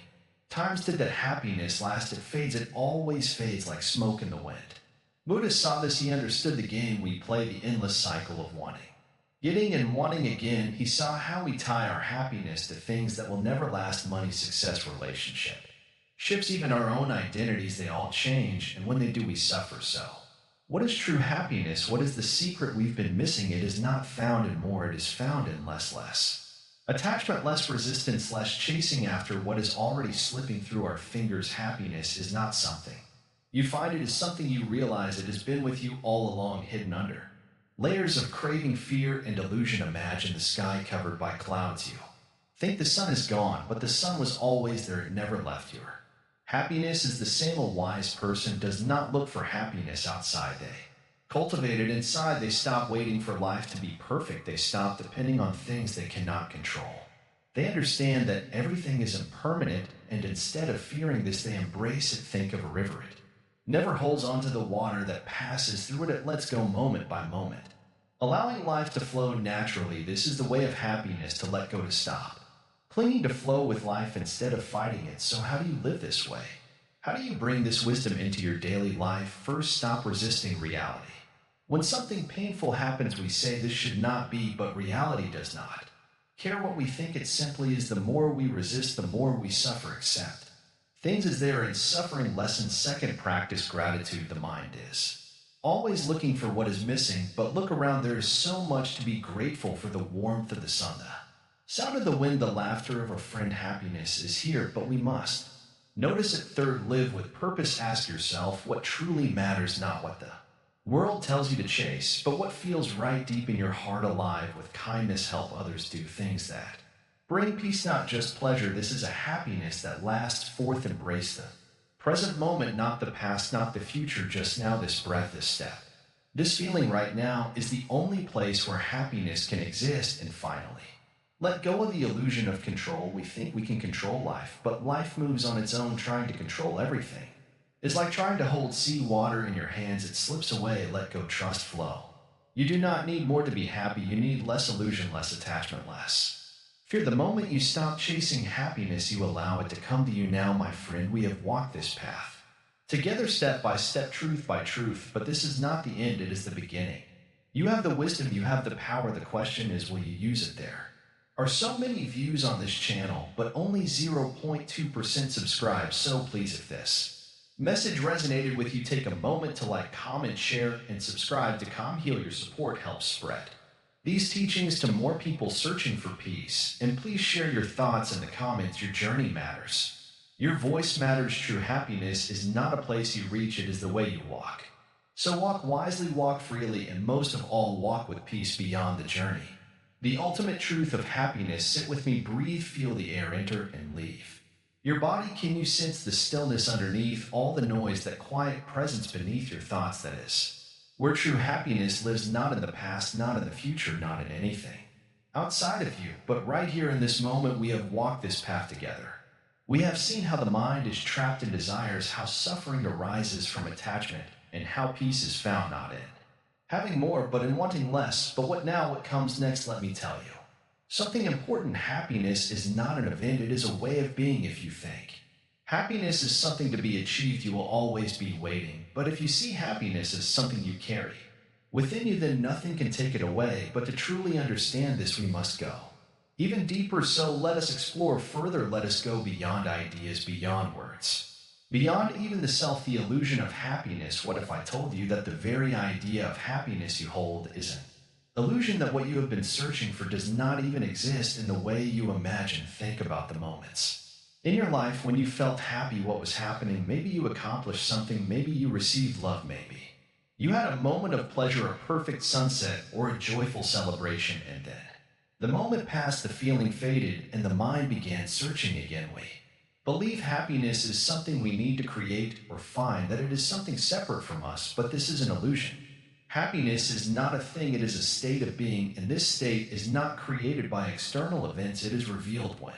times did that happiness last? It fades, it always fades like smoke in the wind. Buddha saw this, he understood the game we play, the endless cycle of wanting, getting and wanting again. He saw how we tie our happiness to things that will never last: money, success, relationship, ships, even our own identities. They all change, and when they do, we suffer. So, what is true happiness? What is the secret we've been missing? It is not found in more, it is found in less attachment, less resistance, less chasing after what is already slipping through our fingers. Happiness is not something you find, it is something you realize. It has been with you all along, hidden under layers of craving, fear, and illusion. Imagine the sky covered by clouds. You think the sun is gone, but the sun was always there, it never left you. Happiness is the same. A wise person does not look for happiness outside, they cultivate it inside. They stop waiting for life to be perfect, they stop depending on things they cannot control. They understand that everything is impermanent, and instead of fearing this, they embrace it. Think of a river, it never holds onto the water that passes through it, it lets go moment by moment, allowing life to flow naturally. This is the way of happiness, to let go, to stop clinging, to flow with life instead of fighting it. So how do you live this way? How do you bring this wisdom into your daily life? First, stop resisting reality. When something painful happens, we say this should not be, but reality does not care what we think. It simply is. The more we resist, the more we suffer. Accept things as they are, and suffering lessens. Second, practice gratitude. The mind is always looking for what is missing, but look around, there is so much to be grateful for: the warmth of the sun, the sound of the wind, the laughter of a friend. Happiness is here, but we must notice it. Third, live with purpose. Ask yourself what truly matters, not what the world tells you to chase, but what feels right deep in your heart. Alive with kindness, help others, do things that bring peace, not just pleasure. This is a happiness that lasts. Fourth, embrace the present moment, not the past, not the future, just now. This breath, this step, this feeling right now is the only place where happiness can exist. And finally, let go of the illusion of control. We think we can control life, but life moves on its own. Trying to control everything is like trying to hold sea water in your hands. It slips away. Let go, trust flow. You do not need more to be happy. You need less illusion, less attachment, less fear. The moment you stop chasing happiness, you allow it to come to you. Now, my friend, we have walked this path together, step by step, truth by truth, but this is not the end, it is the beginning. You have the wisdom, you have the power. The question is, will you use it? There are so many views on this channel, but only 0.2% subscribe. So please, if this message resonated with you, take a moment to like, comment, share, and subscribe to Calm Heal. Your support helps spread these teachings to more people searching for peace. And please share your thoughts in the comments. Your journey matters. Your voice matters. True happiness is not a place you reach, it is the way you walk. So walk wisely, walk freely, and most of all, walk with peace beyond the journey. The ultimate truth of happiness. Sit with me, breathe, feel the air enter and leave your body. Can you sense the stillness underneath all the noise, that quiet presence beneath your thoughts? That is where true happiness lives, not in the past, not in the future, not in anything outside of you, but right here in this moment. We have walked this path together. We have seen how the mind is trapped in desires, how suffering arises from attachment, and how peace is found not in having more, but in wanting less. But what now? What comes next? Let me tell you something important. Happiness is not an event, it is a way of being. If you think happiness is something to be achieved, you will always be waiting. But if you see happiness as something you carry within you, then nothing can take it away. But to truly understand this, we must go even deeper. So let us explore further. Let us go beyond ideas, beyond words, beyond even the self, the illusion of happiness. What if I told you that the very idea of happiness you hold is an Illusion that what you have been searching for does not even exist in the way you imagine. Think about the moments in your life when you felt happy what was happening. Maybe you accomplished something, maybe you received love, maybe you had a moment of pleasure, a perfect sunset, or a joyful celebration, and then the moment passed, the feeling faded, and the mind began searching again. We believe happiness is something we need to create or find, that it is something separate from us, but this is an illusion. Happiness is not a thing, it is a state of being, and this state is not created by external events, it is revealed when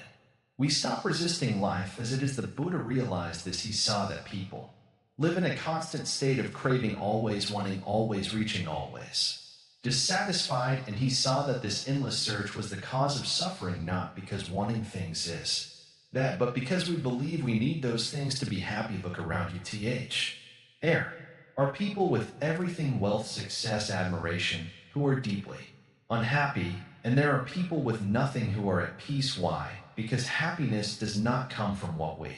we stop resisting life. As it is the Buddha realized this, he saw that people live in a constant state of craving, always wanting, always reaching, always dissatisfied, and he saw that this endless search was the cause of suffering, not because wanting things is that, but because we believe we need those things to be happy. Look around you. There are people with everything: wealth, success, admiration, who are deeply unhappy, and there are people with nothing who are at peace. Why? Because happiness does not come from what we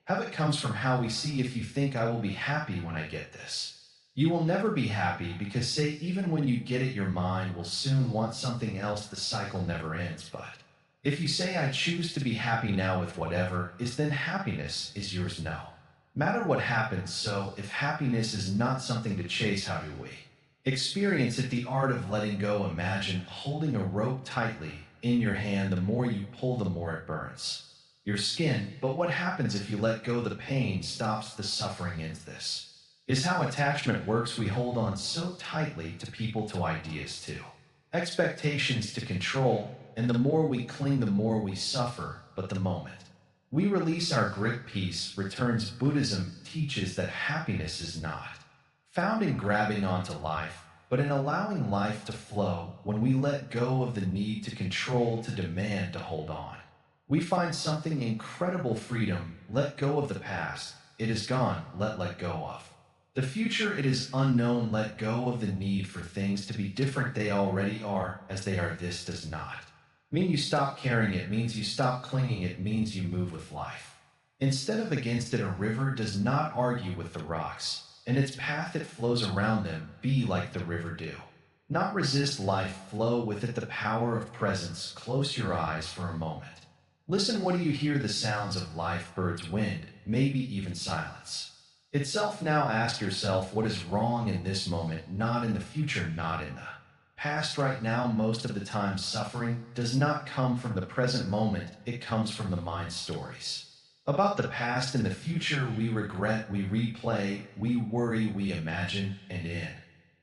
have, it comes from how we see. If you think, I will be happy when I get this, you will never be happy, because say, even when you get it, your mind will soon want something else. The cycle never ends. But if you say, I choose to be happy now with whatever is, then happiness is yours no matter what happens. So if happiness is not something to chase, how do we experience it? The art of letting go. Imagine holding a rope tightly in your hand. The more you pull, the more it burns your skin. But what happens if you let go? The pain stops, the suffering ends. This is how attachment works. We hold on so tightly to people, to ideas, to expectations, to control, and the more we cling, the more we suffer. But the moment we release our grip, peace returns. Buddhism teaches that happiness is not found in grabbing onto life, but in allowing life to flow. When we let go of the need to control, to demand, to hold on, we find something incredible: freedom. Let go of the past, it is gone. Let go of the future, it is unknown. Let go of the need for things to be different. They already are as they are. This does not mean you stop caring, it means you stop clinging, it means you move with life instead of against it. A river does not argue with the rocks in its path, it flows around them. Be like the river, do not resist life, flow with it. The power of presence. Close your eyes for a moment, listen. What do you hear? The sounds of life, birds, wind, maybe even silence itself. Now ask yourself, what is wrong in this moment? Not in the future, not in the past, right now. Most of the time, suffering does not come from the present moment, it comes from the mind's stories about the past and the future. We regret, we replay, we worry, we imagine, and in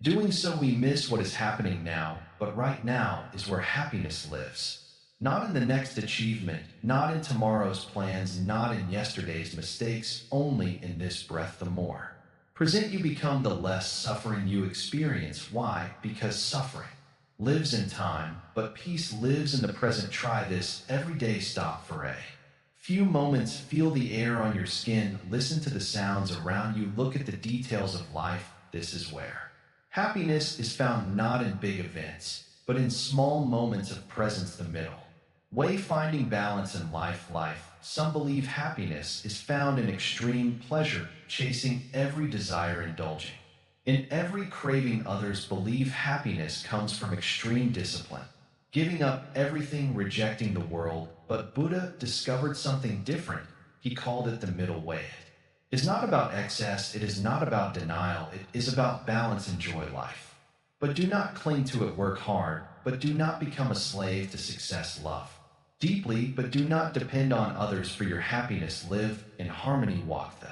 doing so, we miss what is happening now. But right now is where happiness lives. Not in the next achievement, not in tomorrow's plans, not in yesterday's mistakes, only in this breath. The more present you become, the less suffering you experience. Why? Because suffering lives in time, but peace lives in the present. Try this every day. Stop for a few moments, feel the air on your skin, listen to the sounds around you, look at the details of life. This is where happiness is found, not in big events, but in small moments of presence. The middle way, finding balance in life. Some believe happiness is found in extreme pleasure, chasing every desire, indulging in every craving. Others believe happiness comes from extreme discipline, giving up everything, rejecting the world. But Buddha discovered something different. He called it the middle way. It is not about excess, it is not about denial, it is about balance. Enjoy life, but do not cling to it. Work hard, but do not become a slave to success. Love deeply, but do not depend on others for your happiness. Live in harmony, walk the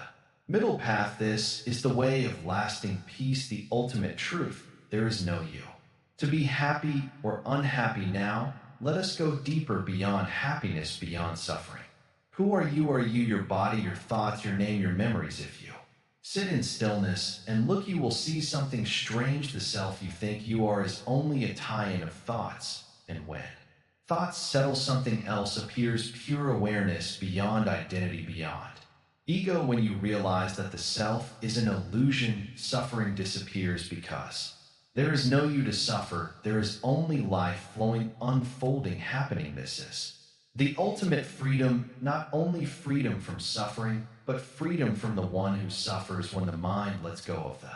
middle path. This is the way of lasting peace, the ultimate truth. There is no you to be happy or unhappy. Now, let us go deeper, beyond happiness, beyond suffering. Who are you? Are you your body, your thoughts, your name, your memories? If you sit in stillness and look, you will see something strange. The self you think you are is only a tie-in of thoughts, and when thoughts settle, something else appears. Pure awareness, beyond identity, beyond ego. When you realize that the self is an illusion, suffering disappears, because there is no you to suffer. There is only life flowing, unfolding, happening. This is the ultimate freedom, not only freedom from suffering, but freedom from the one who suffers. When the mind lets go of the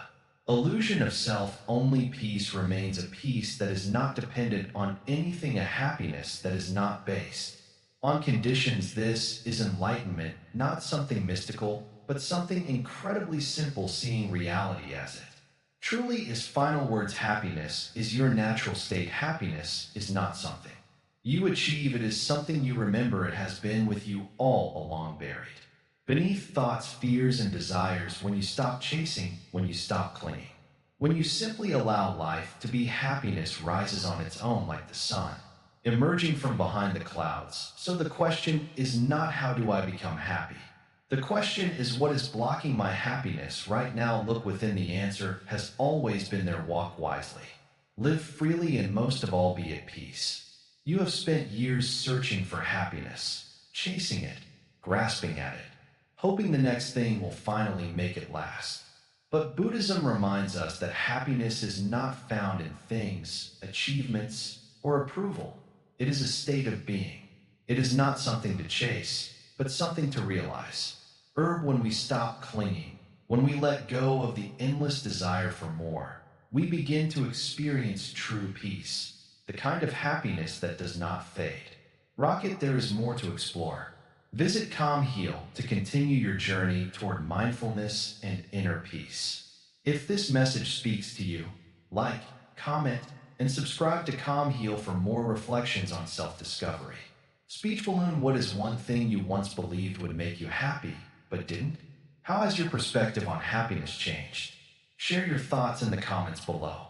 Illusion of self-only peace remains a peace that is not dependent on anything, a happiness that is not based on conditions. This is enlightenment, not something mystical, but something incredibly simple, seeing reality as it truly is. Final words: happiness is your natural state. Happiness is not something you achieve, it is something you remember. It has been with you all along, buried beneath thoughts, fears, and desires. When you stop chasing, when you stop clinging, when you simply allow life to be, happiness rises on its own like the sun, emerging from behind the clouds. So the question is not how do I become happy? The question is what is blocking my happiness right now? Look within. The answer has always been there. Walk wisely, live freely, and most of all, be at peace. You have spent years searching for happiness, chasing it, grasping at it, hoping the next thing will finally make it last. But Buddhism reminds us that happiness is not found in things, achievements, or approval. It is a state of being. It is not something to chase, but something to realize. When we stop clinging, when we let go of the endless desire for more, we begin to experience true peace, the kind of happiness that does not fade. Rocket, there is more to explore. Visit Calm Heal to continue your journey toward mindfulness and inner peace. If this message speaks to you, like, comment, and subscribe to Calm Heal for more reflections on self-discovery. Speech balloon: what is one thing you once believed would make you happy, but didn't? How has your perspective on happiness changed? Share your thoughts in the comments below.